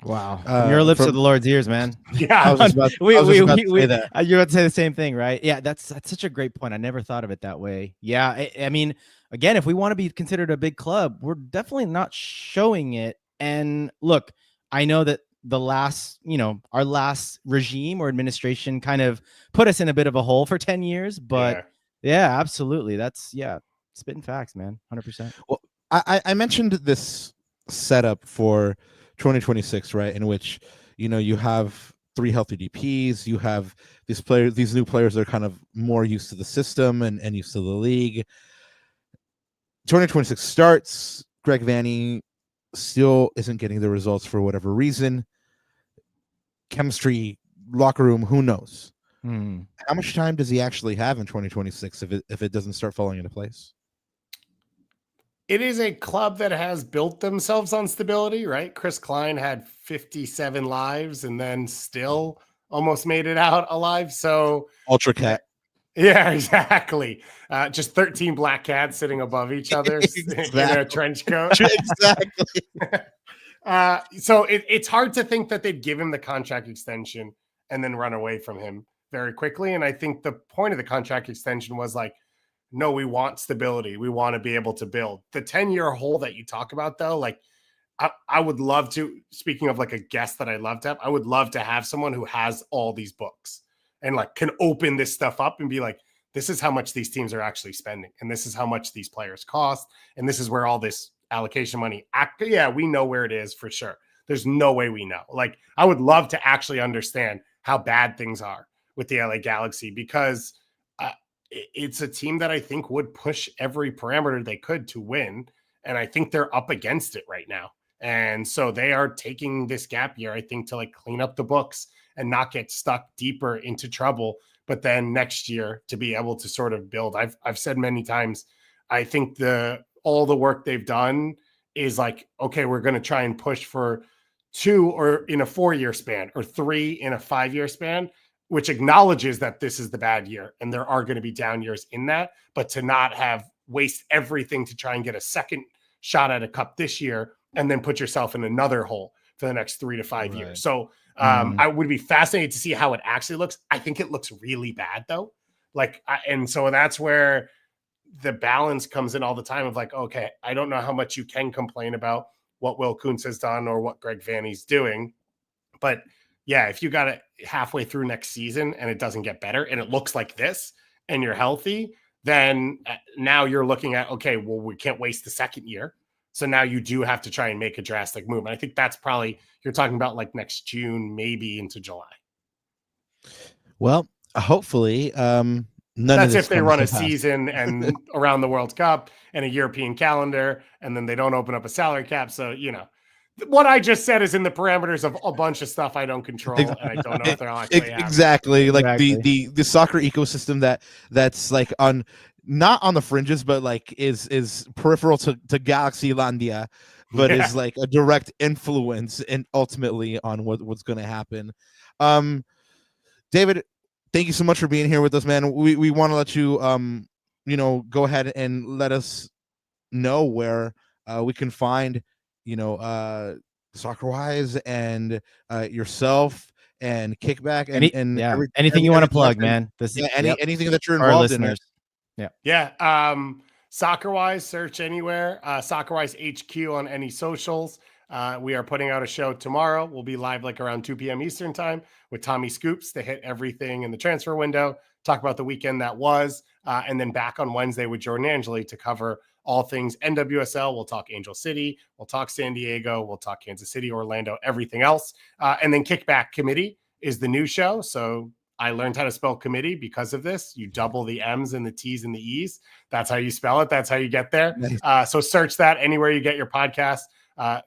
S3: Wow. From your lips to the Lord's ears, man.
S4: Yeah.
S3: You're about to say the same thing, right? Yeah, that's such a great point. I never thought of it that way. Yeah. I mean, again, if we want to be considered a big club, we're definitely not showing it. And look, I know that our last regime or administration kind of put us in a bit of a hole for 10 years, but yeah absolutely. That's spitting facts, man. 100%.
S2: Well, I mentioned this setup for 2026, right? In which, you have 3 healthy DPs, you have these new players that are kind of more used to the system and used to the league. 2026 starts, Greg Vanney still isn't getting the results for whatever reason. Chemistry, locker room, who knows? How much time does he actually have in 2026 if it doesn't start falling into place?
S4: It is a club that has built themselves on stability, right? Chris Klein had 57 lives and then still almost made it out alive. So
S2: Ultra Cat.
S4: Yeah, exactly. Just 13 black cats sitting above each other in a trench coat.
S2: Exactly.
S4: So it's hard to think that they'd give him the contract extension and then run away from him very quickly. And I think the point of the contract extension was like, no, we want stability. We want to be able to build. The 10-year hole that you talk about, though, like I would love to, speaking of like a guest that I'd love to have, I would love to have someone who has all these books and like can open this stuff up and be like, this is how much these teams are actually spending. And this is how much these players cost. And this is where all this allocation money, yeah, we know where it is for sure. There's no way we know. Like, I would love to actually understand how bad things are with the LA Galaxy, because it's a team that I think would push every parameter they could to win. And I think they're up against it right now. And so they are taking this gap year, I think, to like clean up the books and not get stuck deeper into trouble. But then next year to be able to sort of build. I've said many times, I think all the work they've done is like, okay, we're going to try and push for 2 or in a 4-year span or 3 in a 5-year span, which acknowledges that this is the bad year and there are going to be down years in that, but to not waste everything to try and get a second shot at a cup this year and then put yourself in another hole for the next 3 to 5 years. So I would be fascinated to see how it actually looks. I think it looks really bad though. And so that's where the balance comes in all the time of like, okay, I don't know how much you can complain about what Will Kuntz has done or what Greg Vanney's doing, but yeah, if you got it halfway through next season and it doesn't get better and it looks like this and you're healthy, then now you're looking at, okay, well, we can't waste the second year. So now you do have to try and make a drastic move. And I think that's probably, you're talking about like next June, maybe into July.
S2: Well, hopefully,
S4: that's if they run a season and around the World Cup and a European calendar, and then they don't open up a salary cap. So, what I just said is in the parameters of a bunch of stuff I don't control, and I don't know if they're actually happening.
S2: Exactly. Like the soccer ecosystem that's like not on the fringes, but like is peripheral to Galaxylandia, but is like a direct influence and ultimately on what's going to happen. David, thank you so much for being here with us, man. We want to let you go ahead and let us know where we can find Soccerwise and yourself and Kickback and
S3: anything you want to plug, man.
S2: Anything that you're involved in.
S4: Soccerwise, search anywhere. SoccerwiseHQ on any socials. We are putting out a show tomorrow. We'll be live like around 2 p.m. Eastern time with Tommy Scoops to hit everything in the transfer window, talk about the weekend that was, and then back on Wednesday with Jordan Angeli to cover all things NWSL. We'll talk Angel City. We'll talk San Diego. We'll talk Kansas City, Orlando, everything else. And then Kickback Committee is the new show. So I learned how to spell committee because of this. You double the M's and the T's and the E's. That's how you spell it. That's how you get there. So search that anywhere you get your podcast.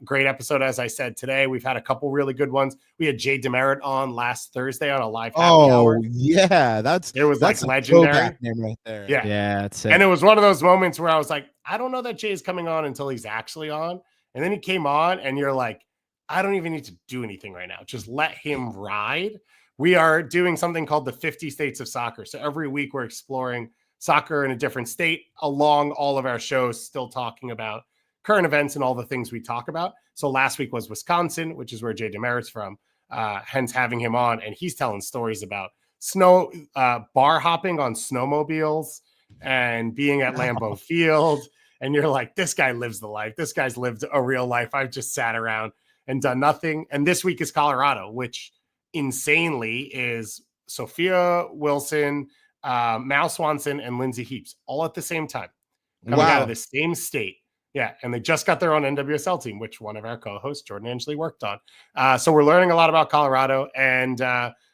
S4: Great episode, as I said today. We've had a couple really good ones. We had Jay Demerit on last Thursday on a live happy hour.
S2: Yeah,
S4: that's legendary
S2: name right there.
S4: Yeah,
S3: that's it.
S4: And it was one of those moments where I was like, I don't know that Jay's coming on until he's actually on. And then he came on, and you're like, I don't even need to do anything right now. Just let him ride. We are doing something called the 50 States of Soccer. So every week we're exploring soccer in a different state along all of our shows, still talking about current events and all the things we talk about. So last week was Wisconsin, which is where Jay Demerit's from, hence having him on. And he's telling stories about bar hopping on snowmobiles and being at Lambeau Field. And you're like, this guy lives the life. This guy's lived a real life. I've just sat around and done nothing. And this week is Colorado, which insanely is Sophia Wilson, Mal Swanson, and Lindsay Heaps all at the same time coming out of the same state. Yeah, and they just got their own NWSL team, which one of our co-hosts, Jordan Angeli, worked on. So we're learning a lot about Colorado, and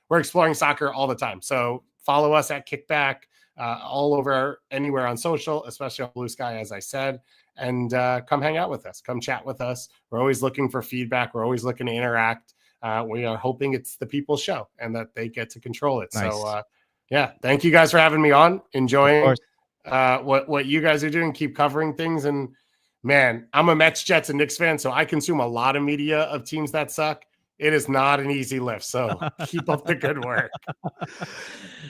S4: we're exploring soccer all the time. So follow us at Kickback all over anywhere on social, especially on Blue Sky, as I said, and come hang out with us. Come chat with us. We're always looking for feedback. We're always looking to interact. We are hoping it's the people's show and that they get to control it. Nice. So, thank you guys for having me on. Enjoying what you guys are doing. Keep covering things. And, man, I'm a Mets, Jets, and Knicks fan, so I consume a lot of media of teams that suck. It is not an easy lift. So keep up the good work.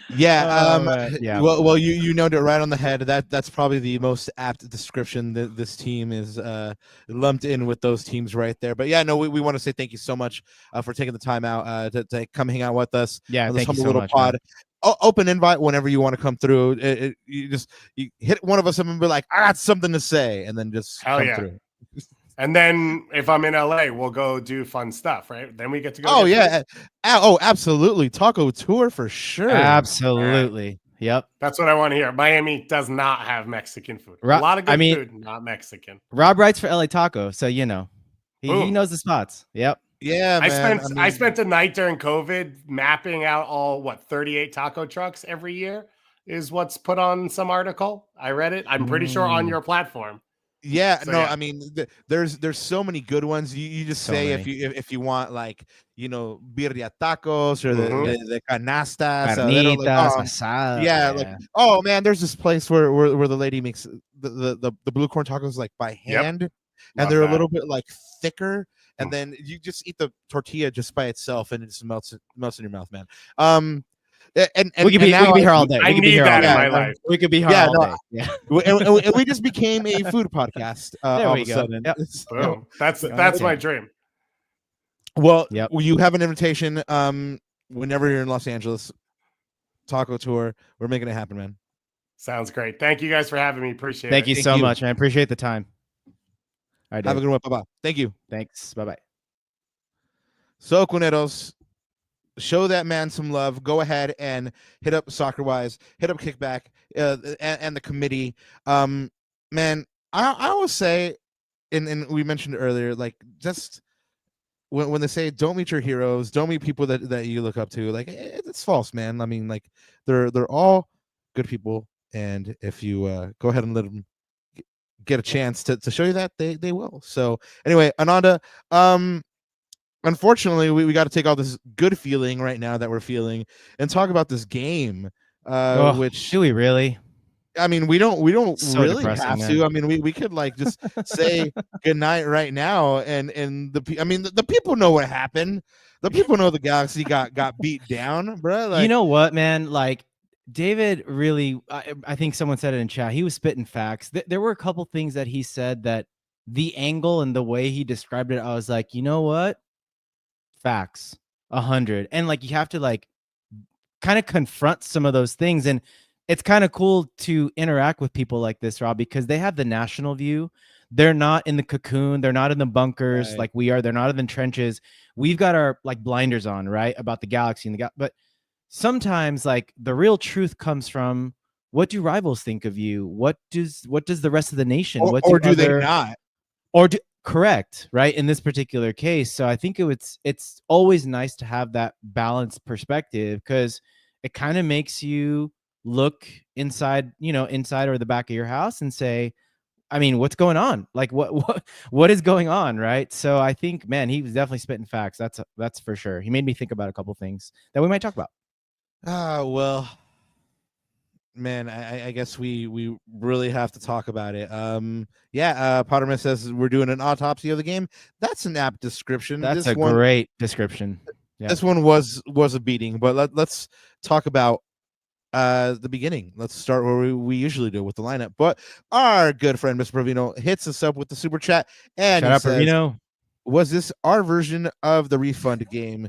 S2: Yeah.
S3: Yeah.
S2: Well, you nailed it right on the head. That's probably the most apt description that this team is lumped in with those teams right there. But yeah, no, we want to say thank you so much for taking the time out to come hang out with us.
S3: Yeah,
S2: on this
S3: thank you
S2: humble
S3: so
S2: little
S3: much,
S2: pod.
S3: man.
S2: Open invite whenever you want to come through. You hit one of us up and be like, I got something to say, and then just
S4: Hell
S2: come
S4: yeah.
S2: through.
S4: And then if I'm in LA, we'll go do fun stuff, right? Then we get to go.
S2: Oh yeah. Oh, absolutely. Taco tour for sure.
S3: Absolutely. Yep.
S4: That's what I want to hear. Miami does not have Mexican food. A lot of good food, not Mexican.
S3: Rob writes for LA Taco, so you know he knows the spots. Yep.
S2: Yeah, man.
S4: I spent a night during COVID mapping out all 38 taco trucks every year is what's put on some article. I read it. I'm pretty sure on your platform.
S2: Yeah,
S4: So,
S2: no,
S4: yeah.
S2: I mean, there's so many good ones. You just
S3: So
S2: say
S3: many.
S2: if you want, like, you know, birria tacos or the canastas,
S3: Carnitas, asada.
S2: yeah, like, oh man, there's this place where the lady makes the blue corn tacos like by hand, and they're a little bit like thicker, and then you just eat the tortilla just by itself, and it just melts in your mouth, man. And
S3: we could be here all day.
S4: I need that in my life.
S3: We could be here all day. Yeah.
S2: and we just became a food podcast.
S3: There
S2: all
S3: we
S2: of a
S3: go.
S2: sudden.
S3: Yep.
S4: Boom. That's my dream.
S2: Well,
S3: Yep.
S2: You have an invitation. Whenever you're in Los Angeles, taco tour. We're making it happen, man.
S4: Sounds great. Thank you guys for having me. Appreciate it.
S3: Thank you so much, man. Appreciate the time. All right,
S2: have a good one. Bye-bye. Thank you.
S3: Thanks. Bye-bye.
S2: So, Cuneros, show that man some love. Go ahead and hit up Soccerwise, hit up Kickback, and the committee. Man, I always say, and we mentioned earlier, like, just when they say don't meet your heroes, don't meet people that you look up to, like, it's false, man. I mean, like, they're all good people, and if you go ahead and let them get a chance to show you that, they will. So anyway, Ananda, unfortunately, we got to take all this good feeling right now that we're feeling and talk about this game. Which
S3: do we really?
S2: I mean, we don't really have
S3: man.
S2: to. I mean, we could like just say good night right now, and the people know what happened. The people know the Galaxy got beat down, bro. Like,
S3: you know what, man? Like, David really, I think someone said it in chat. He was spitting facts. There were a couple things that he said that the angle and the way he described it, I was like, you know what? Facts 100. And like, you have to like kind of confront some of those things. And it's kind of cool to interact with people like this, Rob, because they have the national view. They're not in the cocoon. They're not in the bunkers like we are. They're not in the trenches. We've got our like blinders on, right? About the Galaxy and but sometimes like the real truth comes from, what do rivals think of you? What does the rest of the nation?
S2: Or do they not?
S3: Correct, right? In this particular case. So I think it's always nice to have that balanced perspective, because it kind of makes you look inside or the back of your house and say, I mean, what's going on? Like what is going on, right? So I think, man, he was definitely spitting facts. That's for sure. He made me think about a couple things that we might talk about.
S2: Well, man, I guess we really have to talk about it. Potterman says we're doing an autopsy of the game. That's an apt description.
S3: That's a great description. Yeah.
S2: This one was a beating, but let's talk about the beginning. Let's start where we usually do with the lineup. But our good friend Mr. Provino hits us up with the super chat, and
S3: shout out Provino.
S2: Was this our version of the refund game?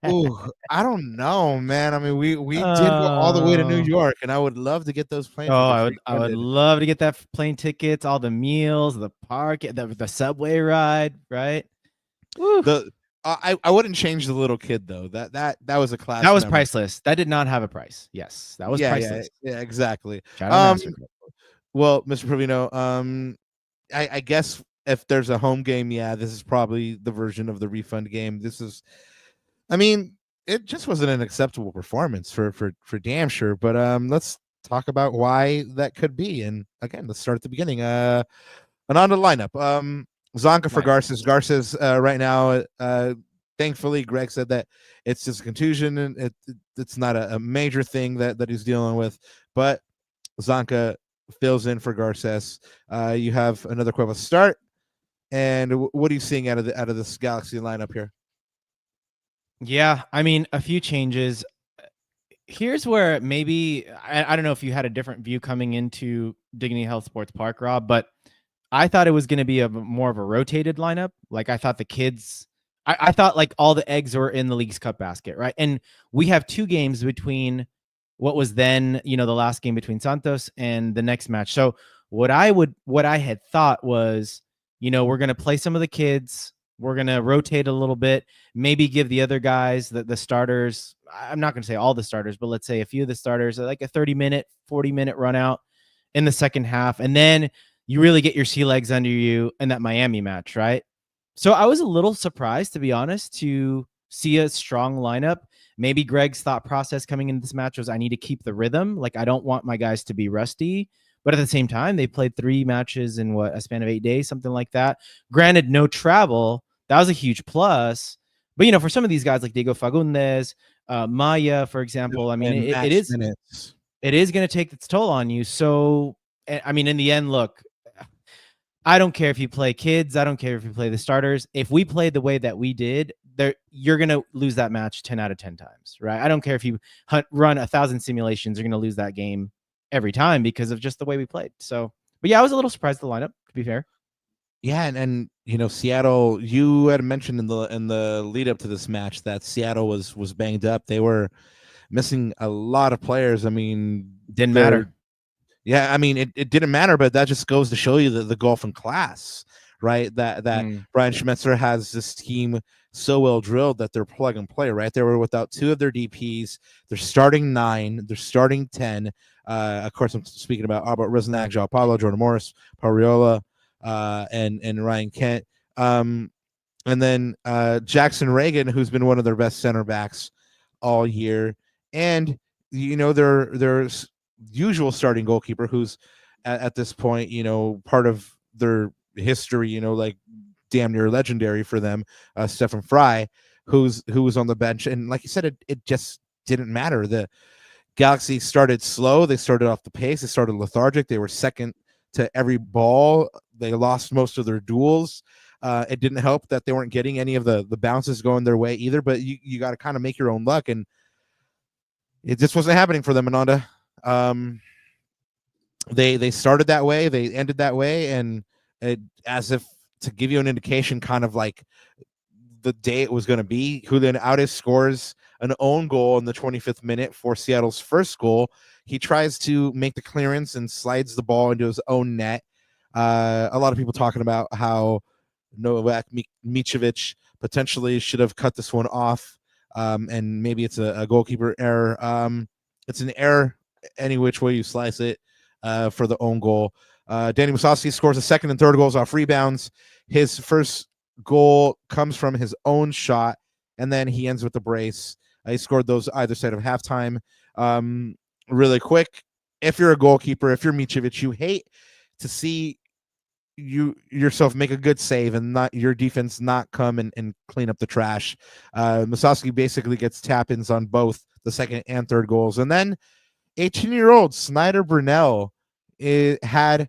S2: Ooh, I don't know, man. I mean, we did go all the way to New York, and I would love to get those plane tickets.
S3: I would love to get that plane tickets, all the meals, the park, the subway ride, right? Woo.
S2: I wouldn't change the little kid though. That was a class.
S3: That was priceless. That did not have a price. Yes, that was
S2: priceless. Yeah, exactly.
S3: Well,
S2: Mr. Provino, I guess if there's a home game, this is probably the version of the refund game. I mean, it just wasn't an acceptable performance for damn sure. But let's talk about why that could be. And again, let's start at the beginning. Ananda lineup. Zonka for Garces. Garces right now, thankfully, Greg said that it's just a contusion and it's not a major thing that he's dealing with. But Zonka fills in for Garces. You have another Cueva start. And what are you seeing out of this Galaxy lineup here?
S3: Yeah, I mean, a few changes. Here's where maybe I don't know if you had a different view coming into Dignity Health Sports Park, Rob, but I thought it was going to be more of a rotated lineup. Like I thought the kids, I thought like all the eggs were in the League's Cup basket, right? And we have 2 games between what was then, the last game between Santos and the next match. So what I had thought was, we're going to play some of the kids. We're going to rotate a little bit, maybe give the other guys, the starters. I'm not going to say all the starters, but let's say a few of the starters, like a 30-minute, 40-minute run out in the second half. And then you really get your sea legs under you in that Miami match, right? So I was a little surprised, to be honest, to see a strong lineup. Maybe Greg's thought process coming into this match was I need to keep the rhythm. Like I don't want my guys to be rusty. But at the same time, they played 3 matches in a span of 8 days, something like that. Granted, no travel. That was a huge plus. But, for some of these guys like Diego Fagundes, Maya, for example, I mean, it is
S2: minutes.
S3: It is going to take its toll on you. So, I mean, in the end, look, I don't care if you play kids. I don't care if you play the starters. If we played the way that we did, you're going to lose that match 10 out of 10 times, right? I don't care if you run 1,000 simulations, you're going to lose that game every time because of just the way we played. So, but yeah, I was a little surprised at the lineup, to be fair.
S2: Yeah, and Seattle, you had mentioned in the lead up to this match that Seattle was banged up. They were missing a lot of players. I mean,
S3: Didn't matter.
S2: Yeah, I mean, it didn't matter, but that just goes to show you the golf in class, right? That Brian Schmetzer has this team so well drilled that they're plug and play, right? They were without 2 of their DPs. They're starting 9. They're starting 10. Of course, I'm speaking about Albert Risnac, João Paulo, Jordan Morris, Pariola, and Ryan Kent. And then Jackson Reagan, who's been one of their best center backs all year. And, there's usual starting goalkeeper who's at this point, part of their history, like damn near legendary for them, Stefan Fry, who was on the bench. And like you said, it just didn't matter. The Galaxy started slow. They started off the pace. They started lethargic. They were second to every ball. They lost most of their duels. It didn't help that they weren't getting any of the bounces going their way either, but you got to kind of make your own luck. And it just wasn't happening for them, Ananda. They started that way, they ended that way, and as if to give you an indication, kind of like the day it was going to be. Julian Alves scores an own goal in the 25th minute for Seattle's first goal. He tries to make the clearance and slides the ball into his own net. A lot of people talking about how Novak Micevic potentially should have cut this one off, and maybe it's a goalkeeper error. It's an error any which way you slice it, for the own goal. Danny Musovski scores the second and third goals off rebounds. His first goal comes from his own shot, and then he ends with the brace. He scored those either side of halftime. Really quick, if you're a goalkeeper, if you're Micevic, you hate to see yourself make a good save and not your defense not come and clean up the trash. Musovski basically gets tap-ins on both the second and third goals. And then 18-year-old Snyder Brunel had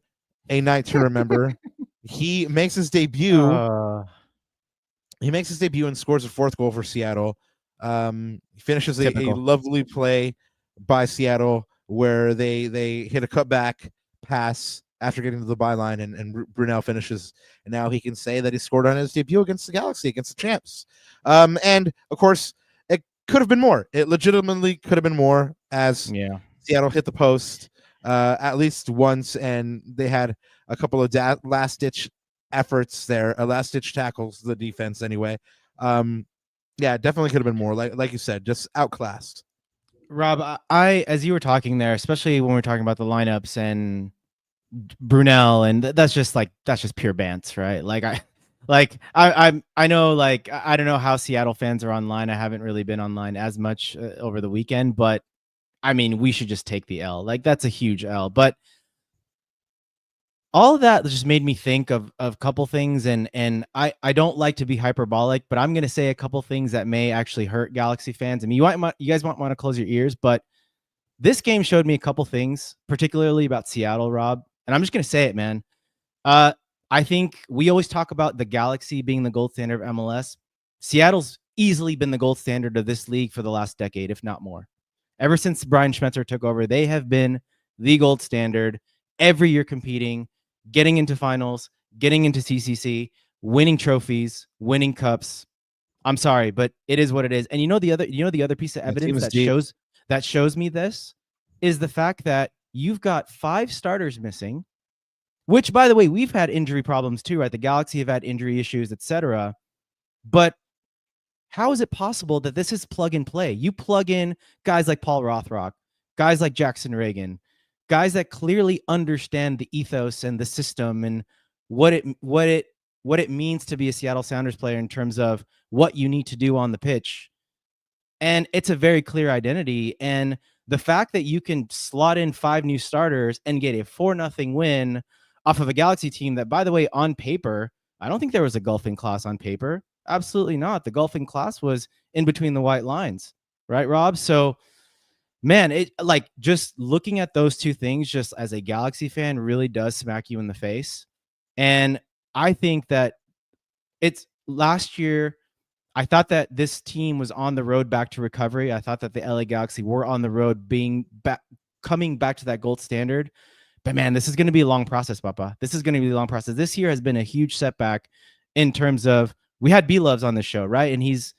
S2: a night to remember. He makes his debut. He makes his debut and scores a 4th goal for Seattle. He finishes a lovely play by Seattle where they hit a cutback pass after getting to the byline, and Brunel finishes. And now he can say that he scored on his debut against the Galaxy, against the champs. And, of course, it could have been more. It legitimately could have been more, as Seattle hit the post at least once, and they had a couple of last-ditch efforts there, last-ditch tackles, the defense anyway. Yeah, definitely could have been more. Like you said, just outclassed.
S3: Rob, I as you were talking there, especially when we're talking about the lineups and Brunel, and that's just pure bants, right? I know, like, I don't know how Seattle fans are online. I haven't really been online as much over the weekend, but I mean, we should just take the L. Like, that's a huge L. But all of that just made me think of a couple things, and I don't like to be hyperbolic, but I'm going to say a couple things that may actually hurt Galaxy fans. I mean, you guys might want to close your ears, but this game showed me a couple things, particularly about Seattle, Rob. And I'm just going to say it, man. I think we always talk about the Galaxy being the gold standard of MLS. Seattle's easily been the gold standard of this league for the last decade, if not more. Ever since Brian Schmetzer took over, they have been the gold standard every year, competing, getting into finals, getting into CCC, winning trophies, winning cups. I'm sorry, but it is what it is. And the other piece of evidence that shows me this is the fact that you've got 5 starters missing, which, by the way, we've had injury problems too, right? The Galaxy have had injury issues, etc. But how is it possible that this is plug and play? You plug in guys like Paul Rothrock, guys like Jackson Reagan, guys that clearly understand the ethos and the system and what it means to be a Seattle Sounders player in terms of what you need to do on the pitch. And it's a very clear identity. And the fact that you can slot in 5 new starters and get a 4-0 win off of a Galaxy team that, by the way, on paper, I don't think there was a golfing class on paper. Absolutely not. The golfing class was in between the white lines, right, Rob? So, man, it like just looking at those two things just as a Galaxy fan really does smack you in the face. And I think that it's last year, I thought that this team was on the road back to recovery. I thought that the LA Galaxy were on the road coming back to that gold standard. But man, this is going to be a long process, Papa. This is going to be a long process. This year has been a huge setback in terms of, we had B-Loves on this show, right? And he's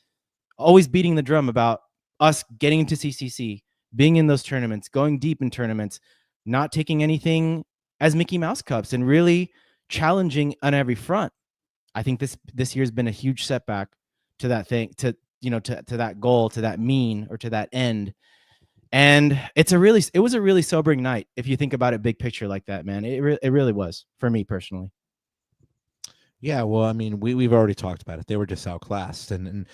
S3: always beating the drum about us getting into CCC, being in those tournaments, going deep in tournaments, not taking anything as Mickey Mouse Cups, and really challenging on every front. I think this year's been a huge setback to that thing, to that goal, to that mean, or to that end. And it was a really sobering night if you think about it big picture like that, man. It really was for me personally.
S2: Yeah, well, I mean, we've already talked about it. They were just outclassed, and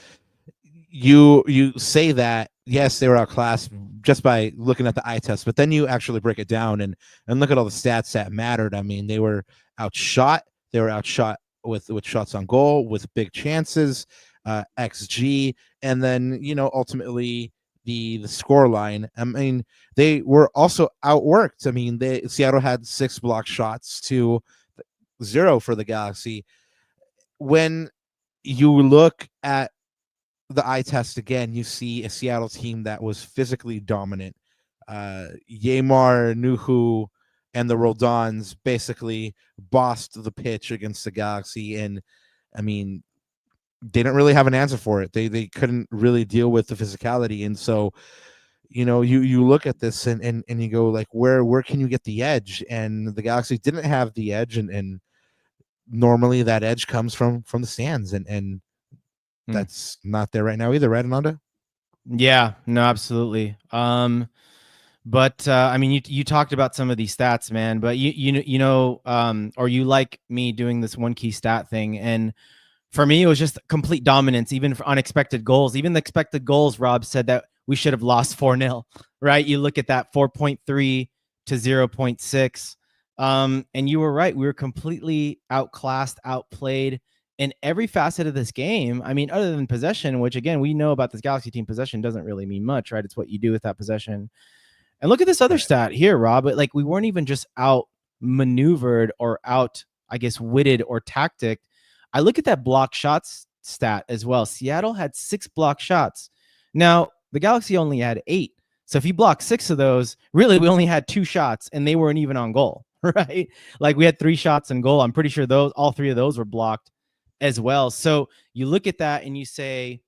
S2: you say that, yes, they were outclassed just by looking at the eye test, but then you actually break it down and look at all the stats that mattered. I mean, they were outshot. They were outshot with shots on goal, with big chances, XG, and then ultimately the score line. I mean, they were also outworked. I mean, Seattle had 6 block shots to 0 for the Galaxy. When you look at the eye test again, you see a Seattle team that was physically dominant. Yeimar, Nuhu, and the Roldans basically bossed the pitch against the Galaxy, and I mean, they didn't really have an answer for it. They couldn't really deal with the physicality, and so you look at this and you go like, where can you get the edge? And the Galaxy didn't have the edge, and normally that edge comes from the stands, and that's not there right now either, right, Ananda?
S3: Yeah, no, absolutely. But I mean, you talked about some of these stats, man, but or you like me doing this one key stat thing, and for me, it was just complete dominance, even for unexpected goals. Even the expected goals, Rob said that we should have lost 4-0, right? You look at that 4.3 to 0.6. And you were right. We were completely outclassed, outplayed in every facet of this game. I mean, other than possession, which again, we know about this Galaxy team, possession doesn't really mean much, right? It's what you do with that possession. And look at this other stat here, Rob. But like, we weren't even just outmaneuvered or witted or tacticked. I look at that block shots stat as well. Seattle had 6 block shots. Now, the Galaxy only had 8. So if you block 6 of those, really, we only had 2 shots and they weren't even on goal, right? Like, we had 3 shots in goal. I'm pretty sure all 3 of those were blocked as well. So you look at that and you say,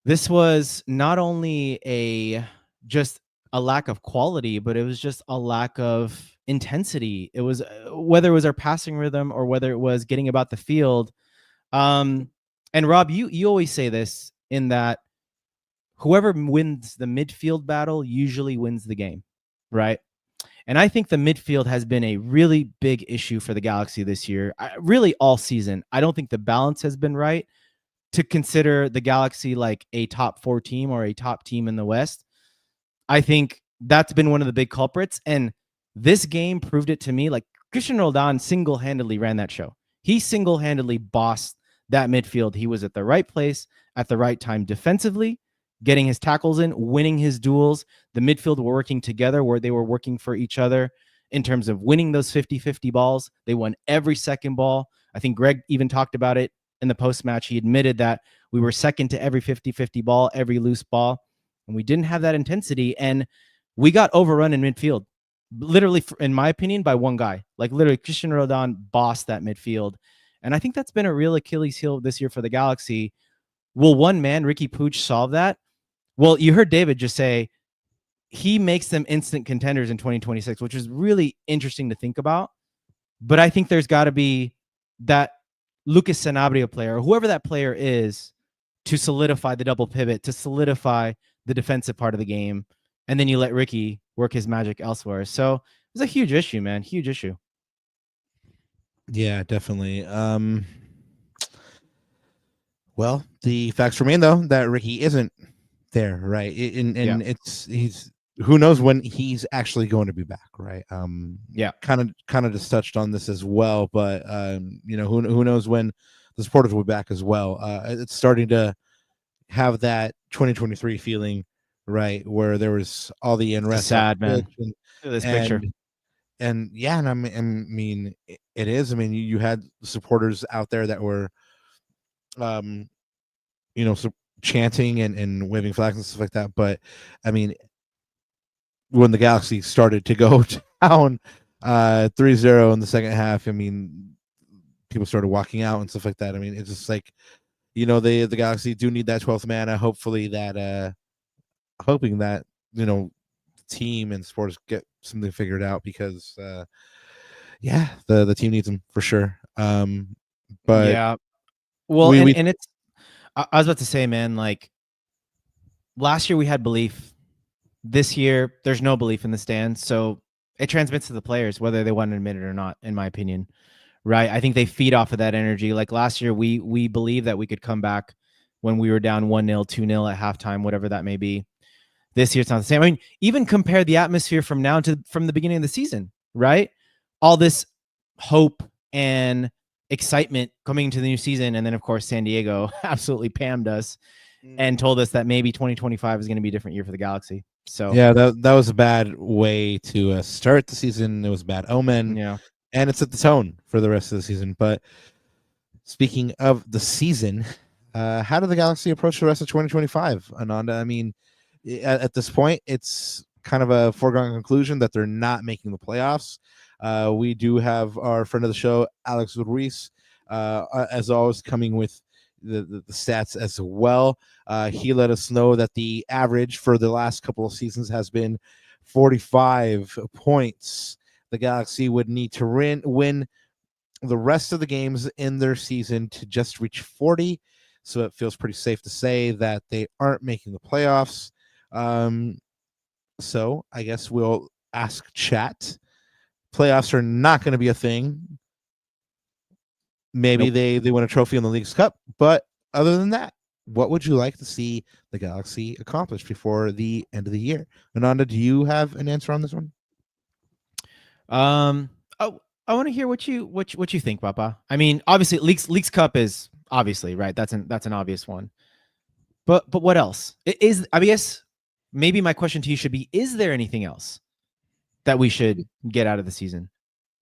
S3: this was not only just a lack of quality, but it was just a lack of intensity. It was whether it was our passing rhythm or whether it was getting about the field. And Rob, you always say this, in that whoever wins the midfield battle usually wins the game, right? And I think the midfield has been a really big issue for the Galaxy this year, really all season. I don't think the balance has been right to consider the Galaxy like a top 4 team or a top team in the West. I think that's been one of the big culprits. And this game proved it to me. Like, Christian Roldan single-handedly ran that show. He single-handedly bossed that midfield. He was at the right place at the right time defensively, getting his tackles in, winning his duels. The midfield were working together, where they were working for each other in terms of winning those 50-50 balls. They won every second ball. I think Greg even talked about it in the post-match, he admitted that we were second to every 50-50 ball, every loose ball, and we didn't have that intensity. And we got overrun in midfield, literally, in my opinion, by one guy. Like literally, Christian Roldan bossed that midfield. And I think that's been a real Achilles heel this year for the Galaxy. Will one man, Riqui Puig, solve that? Well, you heard David just say he makes them instant contenders in 2026, which is really interesting to think about. But I think there's got to be that Lucas Sanabria player, or whoever that player is, to solidify the double pivot, to solidify the defensive part of the game. And then you let Riqui work his magic elsewhere. So it's a huge issue, man. Huge issue.
S2: Yeah, definitely. Well, the facts remain though that Riqui isn't there, right? And he's who knows when he's actually going to be back, right? Kind of just touched on this as well, but who knows when the supporters will be back as well. It's starting to have that 2023 feeling, right, where there was all the unrest.
S3: Sad, man. This picture.
S2: And yeah, and I mean, it is. I mean, you had supporters out there that were, chanting and waving flags and stuff like that. But I mean, when the Galaxy started to go down 3-0 in the second half, I mean, people started walking out and stuff like that. I mean, it's just like, the Galaxy do need that 12th man. Hopefully that, hoping that, team and sports get something figured out, because the team needs them for sure. But
S3: yeah, well, and it's, I was about to say, man, like last year we had belief. This year there's no belief in the stands, so it transmits to the players whether they want to admit it or not, in my opinion, right? I think they feed off of that energy. Like last year we believed that we could come back when we were down 1-0, 2-0 at halftime, whatever that may be. This year it's not the same. I mean, even compare the atmosphere from the beginning of the season, right? All this hope and excitement coming into the new season, and then of course San Diego absolutely pammed us and told us that maybe 2025 is going to be a different year for the Galaxy. So
S2: yeah, that was a bad way to start the season. It was a bad omen.
S3: Yeah,
S2: and it set the tone for the rest of the season. But speaking of the season, how did the Galaxy approach the rest of 2025, Ananda? I mean, at this point, it's kind of a foregone conclusion that they're not making the playoffs. We do have our friend of the show, Alex Ruiz, as always, coming with the stats as well. He let us know that the average for the last couple of seasons has been 45 points. The Galaxy would need to win the rest of the games in their season to just reach 40. So it feels pretty safe to say that they aren't making the playoffs. So I guess we'll ask chat. Playoffs are not going to be a thing. Maybe they win a trophy in the League's Cup, but other than that, what would you like to see the Galaxy accomplish before the end of the year? Ananda, do you have an answer on this one?
S3: I want to hear what you think, Papa. I mean, obviously, League's Cup is obviously right. That's an obvious one. But what else? I guess maybe my question to you should be: is there anything else that we should get out of the season?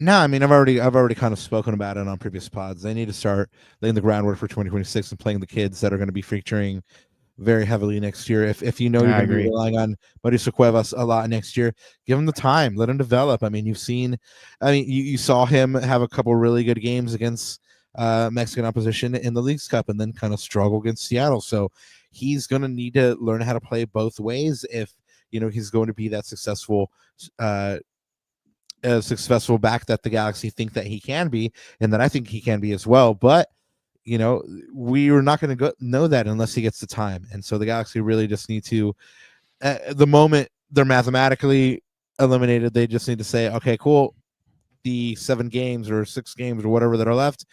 S2: No, I mean, I've already kind of spoken about it on previous pods. They need to start laying the groundwork for 2026 and playing the kids that are going to be featuring very heavily next year. If you're going to be relying on Mauricio Cuevas a lot next year, give him the time, let him develop. I mean, you saw him have a couple really good games against Mexican opposition in the League's Cup, and then kind of struggle against Seattle. So he's going to need to learn how to play both ways if he's going to be that successful back that the Galaxy think that he can be, and that I think he can be as well. But we are not going to know that unless he gets the time. And so the Galaxy really just need to, the moment they're mathematically eliminated, they just need to say, okay, cool, the 7 games or 6 games or whatever that are left,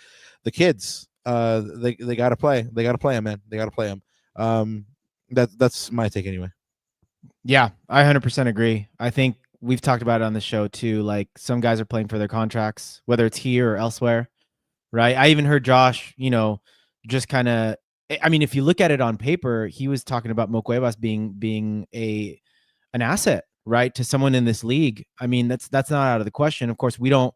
S2: the kids, they got to play. They got to play them, man. They got to play them. That's my take anyway.
S3: Yeah, I 100% agree. I think we've talked about it on the show too. Like, some guys are playing for their contracts, whether it's here or elsewhere, right? I even heard Josh, just kind of, I mean, if you look at it on paper, he was talking about Mo Cuevas being an asset, right, to someone in this league. I mean, that's not out of the question. Of course, we don't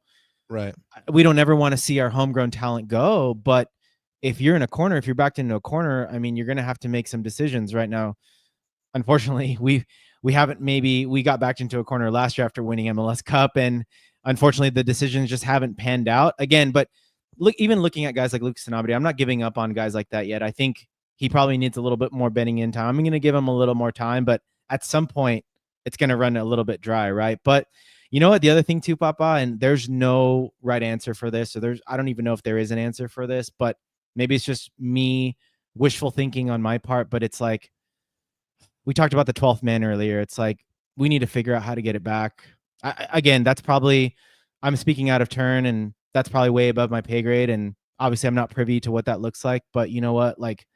S3: ever want to see our homegrown talent go, but if you're in a corner, if you're backed into a corner, I mean, you're going to have to make some decisions right now. Unfortunately, we haven't, we got backed into a corner last year after winning MLS Cup, and unfortunately the decisions just haven't panned out again. But even looking at guys like Lucas Sanabria, I'm not giving up on guys like that yet. I think he probably needs a little bit more betting in time. I'm going to give him a little more time, but at some point it's going to run a little bit dry, right? But you know what? The other thing too, Papa, and there's no right answer for this. So I don't even know if there is an answer for this, but maybe it's just me wishful thinking on my part. But it's like, we talked about the 12th man earlier. It's like, we need to figure out how to get it back. Again, that's probably, I'm speaking out of turn, and that's probably way above my pay grade. And obviously I'm not privy to what that looks like, but you know what? Like,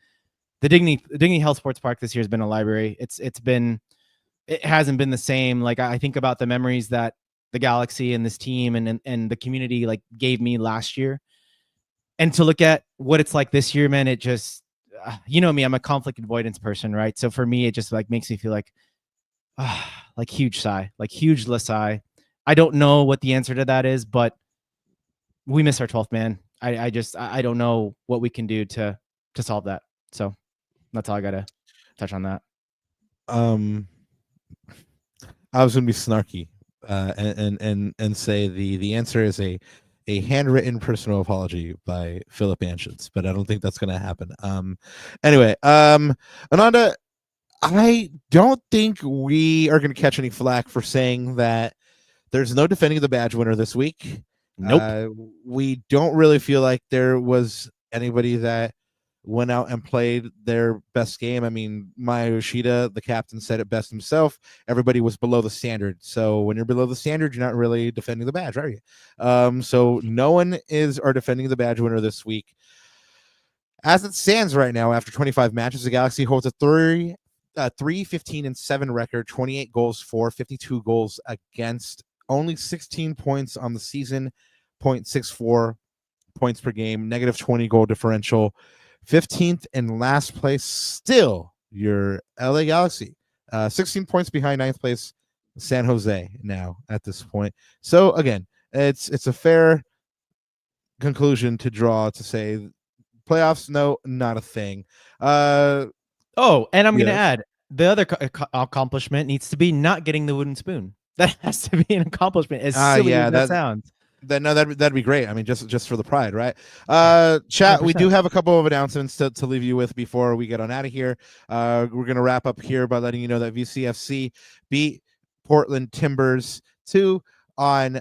S3: the Dignity Health Sports Park this year has been a library. It hasn't been the same. Like, I think about the memories that the Galaxy and this team and the community like gave me last year, and to look at what it's like this year, man, it just, you know me, I'm a conflict avoidance person, right? So for me, it just like makes me feel like huge sigh, like huge sigh. I don't know what the answer to that is, but we miss our 12th man. I don't know what we can do to solve that. So that's all I gotta touch on that.
S2: I was gonna be snarky and say the answer is a handwritten personal apology by Philip Anschutz, but I don't think that's gonna happen. Anyway, Ananda, I don't think we are gonna catch any flack for saying that there's no defending the badge winner this week.
S3: Nope.
S2: We don't really feel like there was anybody that went out and played their best game. I mean, Maya Yoshida, the captain, said it best himself. Everybody was below the standard. So when you're below the standard, you're not really defending the badge, are you? So no one is our defending the badge winner this week. As it stands right now, after 25 matches, the Galaxy holds a 3-15-7 record, 28 goals for, 52 goals against, only 16 points on the season, 0.64 points per game, negative 20 goal differential. 15th and last place, still your LA Galaxy. 16 points behind 9th place, San Jose now at this point. So again, it's a fair conclusion to draw to say playoffs, no, not a thing. And
S3: I'm gonna add, the other accomplishment needs to be not getting the wooden spoon. That has to be an accomplishment, as silly as that sounds.
S2: That'd be great. I mean, just for the pride, right? Chat, 100%. We do have a couple of announcements to leave you with before we get on out of here. We're gonna wrap up here by letting you know that VCFC beat Portland Timbers 2 on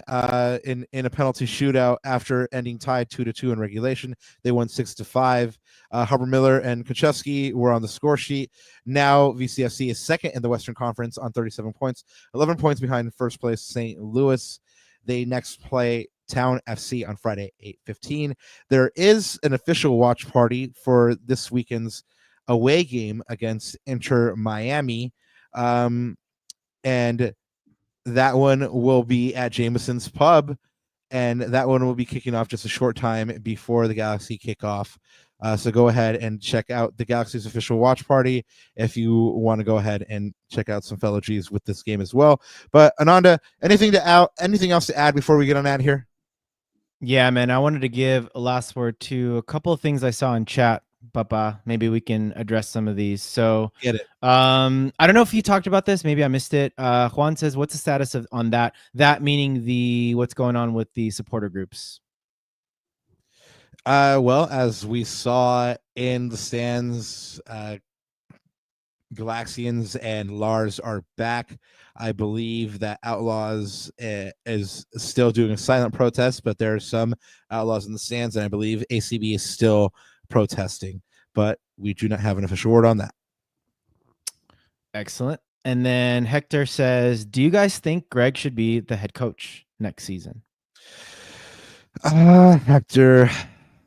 S2: in a penalty shootout after ending tied 2-2 in regulation. They won 6-5. Harbor Miller and Kuchevsky were on the score sheet. Now VCFC is second in the Western Conference on 37 points, 11 points behind first place St. Louis. They next play Town FC on Friday, 8:15. There is an official watch party for this weekend's away game against Inter Miami. And that one will be at Jameson's Pub. And that one will be kicking off just a short time before the Galaxy kickoff. So go ahead and check out the Galaxy's official watch party if you want to go ahead and check out some fellow G's with this game as well. But Ananda, anything else to add before we get on out here?
S3: Yeah, man, I wanted to give a last word to a couple of things I saw in chat, Papa. Maybe we can address some of these. So
S2: get it.
S3: I don't know if you talked about this. Maybe I missed it. Juan says, what's the status on that? That meaning what's going on with the supporter groups?
S2: Well, as we saw in the stands, Galaxians and Lars are back. I believe that Outlaws is still doing a silent protest, but there are some Outlaws in the stands, and I believe ACB is still protesting, but we do not have an official word on that.
S3: Excellent. And then Hector says, do you guys think Greg should be the head coach next season?
S2: Hector,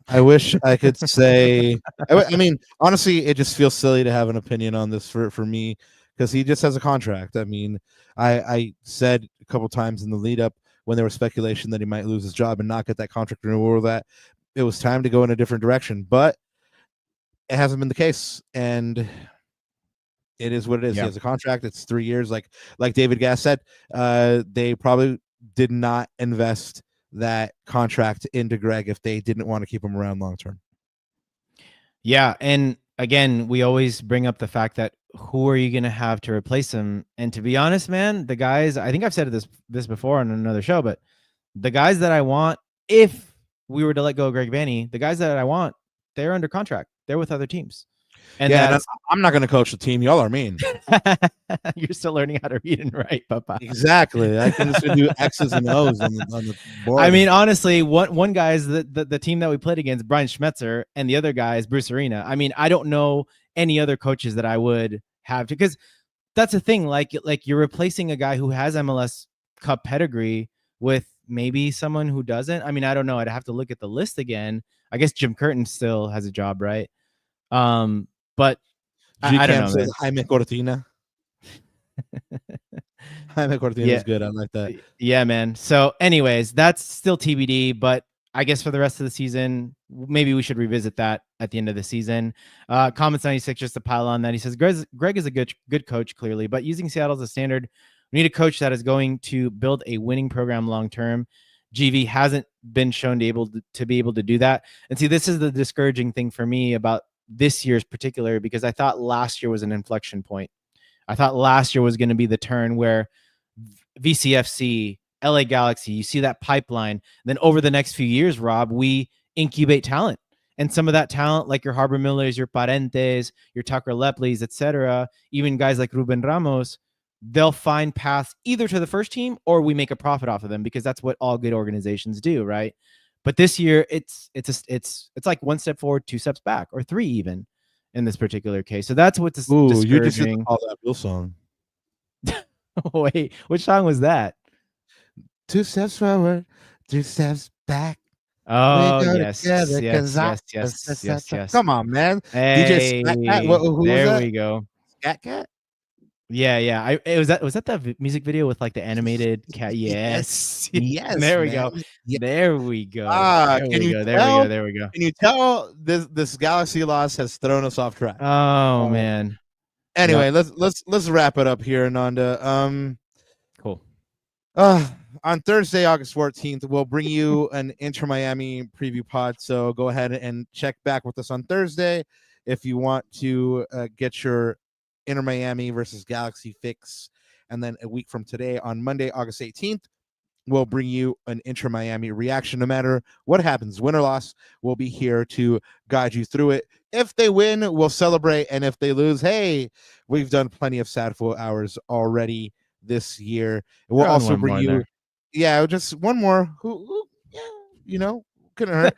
S2: I wish I could say, I mean, honestly, it just feels silly to have an opinion on this for me, because he just has a contract. I mean, I said a couple times in the lead up when there was speculation that he might lose his job and not get that contract renewal, that it was time to go in a different direction, but it hasn't been the case. And it is what it is. Yeah. He has a contract. It's 3 years. Like David Gass said, they probably did not invest that contract into Greg if they didn't want to keep him around long term.
S3: Yeah, and again, we always bring up the fact that who are you going to have to replace him? And to be honest, man, the guys, I think I've said this before on another show, but the guys that I want, if we were to let go of Greg Vanney, the guys that I want, they're under contract. They're with other teams. And
S2: Yeah, and
S3: that's
S2: I'm not going to coach the team. Y'all are mean.
S3: you're still learning how to read and write, Papa.
S2: Exactly. I can just do X's and O's on the board.
S3: I mean, honestly, one guy is the team that we played against, Brian Schmetzer, and the other guy is Bruce Arena. I mean, I don't know any other coaches that I would have to, because that's the thing. Like you're replacing a guy who has MLS Cup pedigree with maybe someone who doesn't. I mean, I don't know. I'd have to look at the list again. I guess Jim Curtin still has a job, right? But I don't know,
S2: says,
S3: man.
S2: Jaime Cortina. Jaime Cortina is good. I like that.
S3: Yeah, man. So anyways, that's still TBD, but I guess for the rest of the season, maybe we should revisit that at the end of the season. Comments 96, just to pile on that. He says, Greg is a good coach, clearly, but using Seattle as a standard, we need a coach that is going to build a winning program long-term. GV hasn't been shown to be able to do that. And see, this is the discouraging thing for me about this year's particular, because I thought last year was an inflection point. I thought last year was going to be the turn where VCFC, LA Galaxy, you see that pipeline. Then over the next few years, Rob, we incubate talent. And some of that talent, like your Harbor Millers, your Parentes, your Tucker Lepleys, etc., even guys like Ruben Ramos, they'll find paths either to the first team or we make a profit off of them, because that's what all good organizations do, right? But this year, it's like one step forward, two steps back, or three even in this particular case. So that's what's discouraging.
S2: You just should call that real song.
S3: Wait, which song was that?
S2: 2 steps forward, 3 steps back.
S3: Oh, yes.
S2: Come on, man.
S3: Hey,
S2: DJ Scat Cat. Who
S3: there
S2: was that?
S3: we go.
S2: Scat Cat?
S3: Yeah. Was that the music video with like the animated cat? Yes.
S2: Yes.
S3: There we
S2: man.
S3: go.
S2: Yeah.
S3: There we go. There we go.
S2: Can you tell this Galaxy loss has thrown us off track?
S3: Oh man.
S2: Anyway, let's wrap it up here, Ananda.
S3: Cool.
S2: On Thursday, August 14th, we'll bring you an Inter Miami preview pod. So go ahead and check back with us on Thursday if you want to get your Inter Miami versus Galaxy fix. And then a week from today, on Monday, August 18th, we'll bring you an Inter Miami reaction. No matter what happens, win or loss, we'll be here to guide you through it. If they win, we'll celebrate. And if they lose, hey, we've done plenty of Sadful hours already this year. We'll also bring you, just one more. Who couldn't hurt.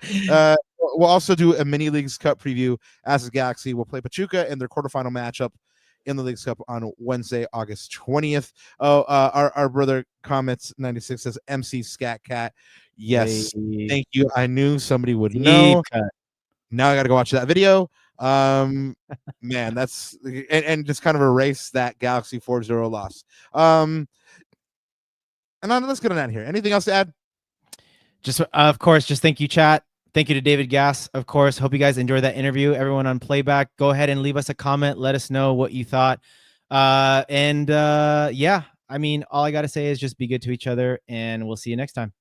S2: We'll also do a mini Leagues Cup preview as a Galaxy. We'll play Pachuca in their quarterfinal matchup in the Leagues Cup on Wednesday, August 20th. Our brother Comments 96 says MC Scat Cat. Yes, thank you. I knew somebody would know. Now I got to go watch that video. Man, that's and just kind of erase that Galaxy 4-0 loss. And let's get on out here. Anything else to add?
S3: Just of course, just thank you, chat. Thank you to David Gass, of course. Hope you guys enjoyed that interview. Everyone on playback, go ahead and leave us a comment. Let us know what you thought. Yeah, I mean, all I got to say is just be good to each other, and we'll see you next time.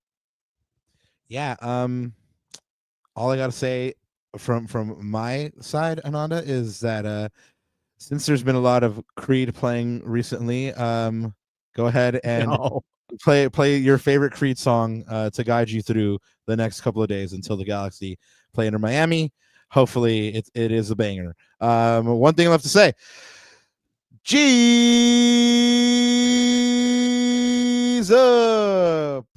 S2: Yeah. All I got to say from my side, Ananda, is that since there's been a lot of Creed playing recently, go ahead and play your favorite Creed song to guide you through the next couple of days until the Galaxy play Inter Miami. Hopefully it is a banger. One thing left to say. G's up.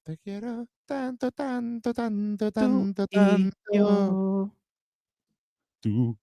S2: Te quiero tanto, tanto, tanto, tanto, tanto. Tú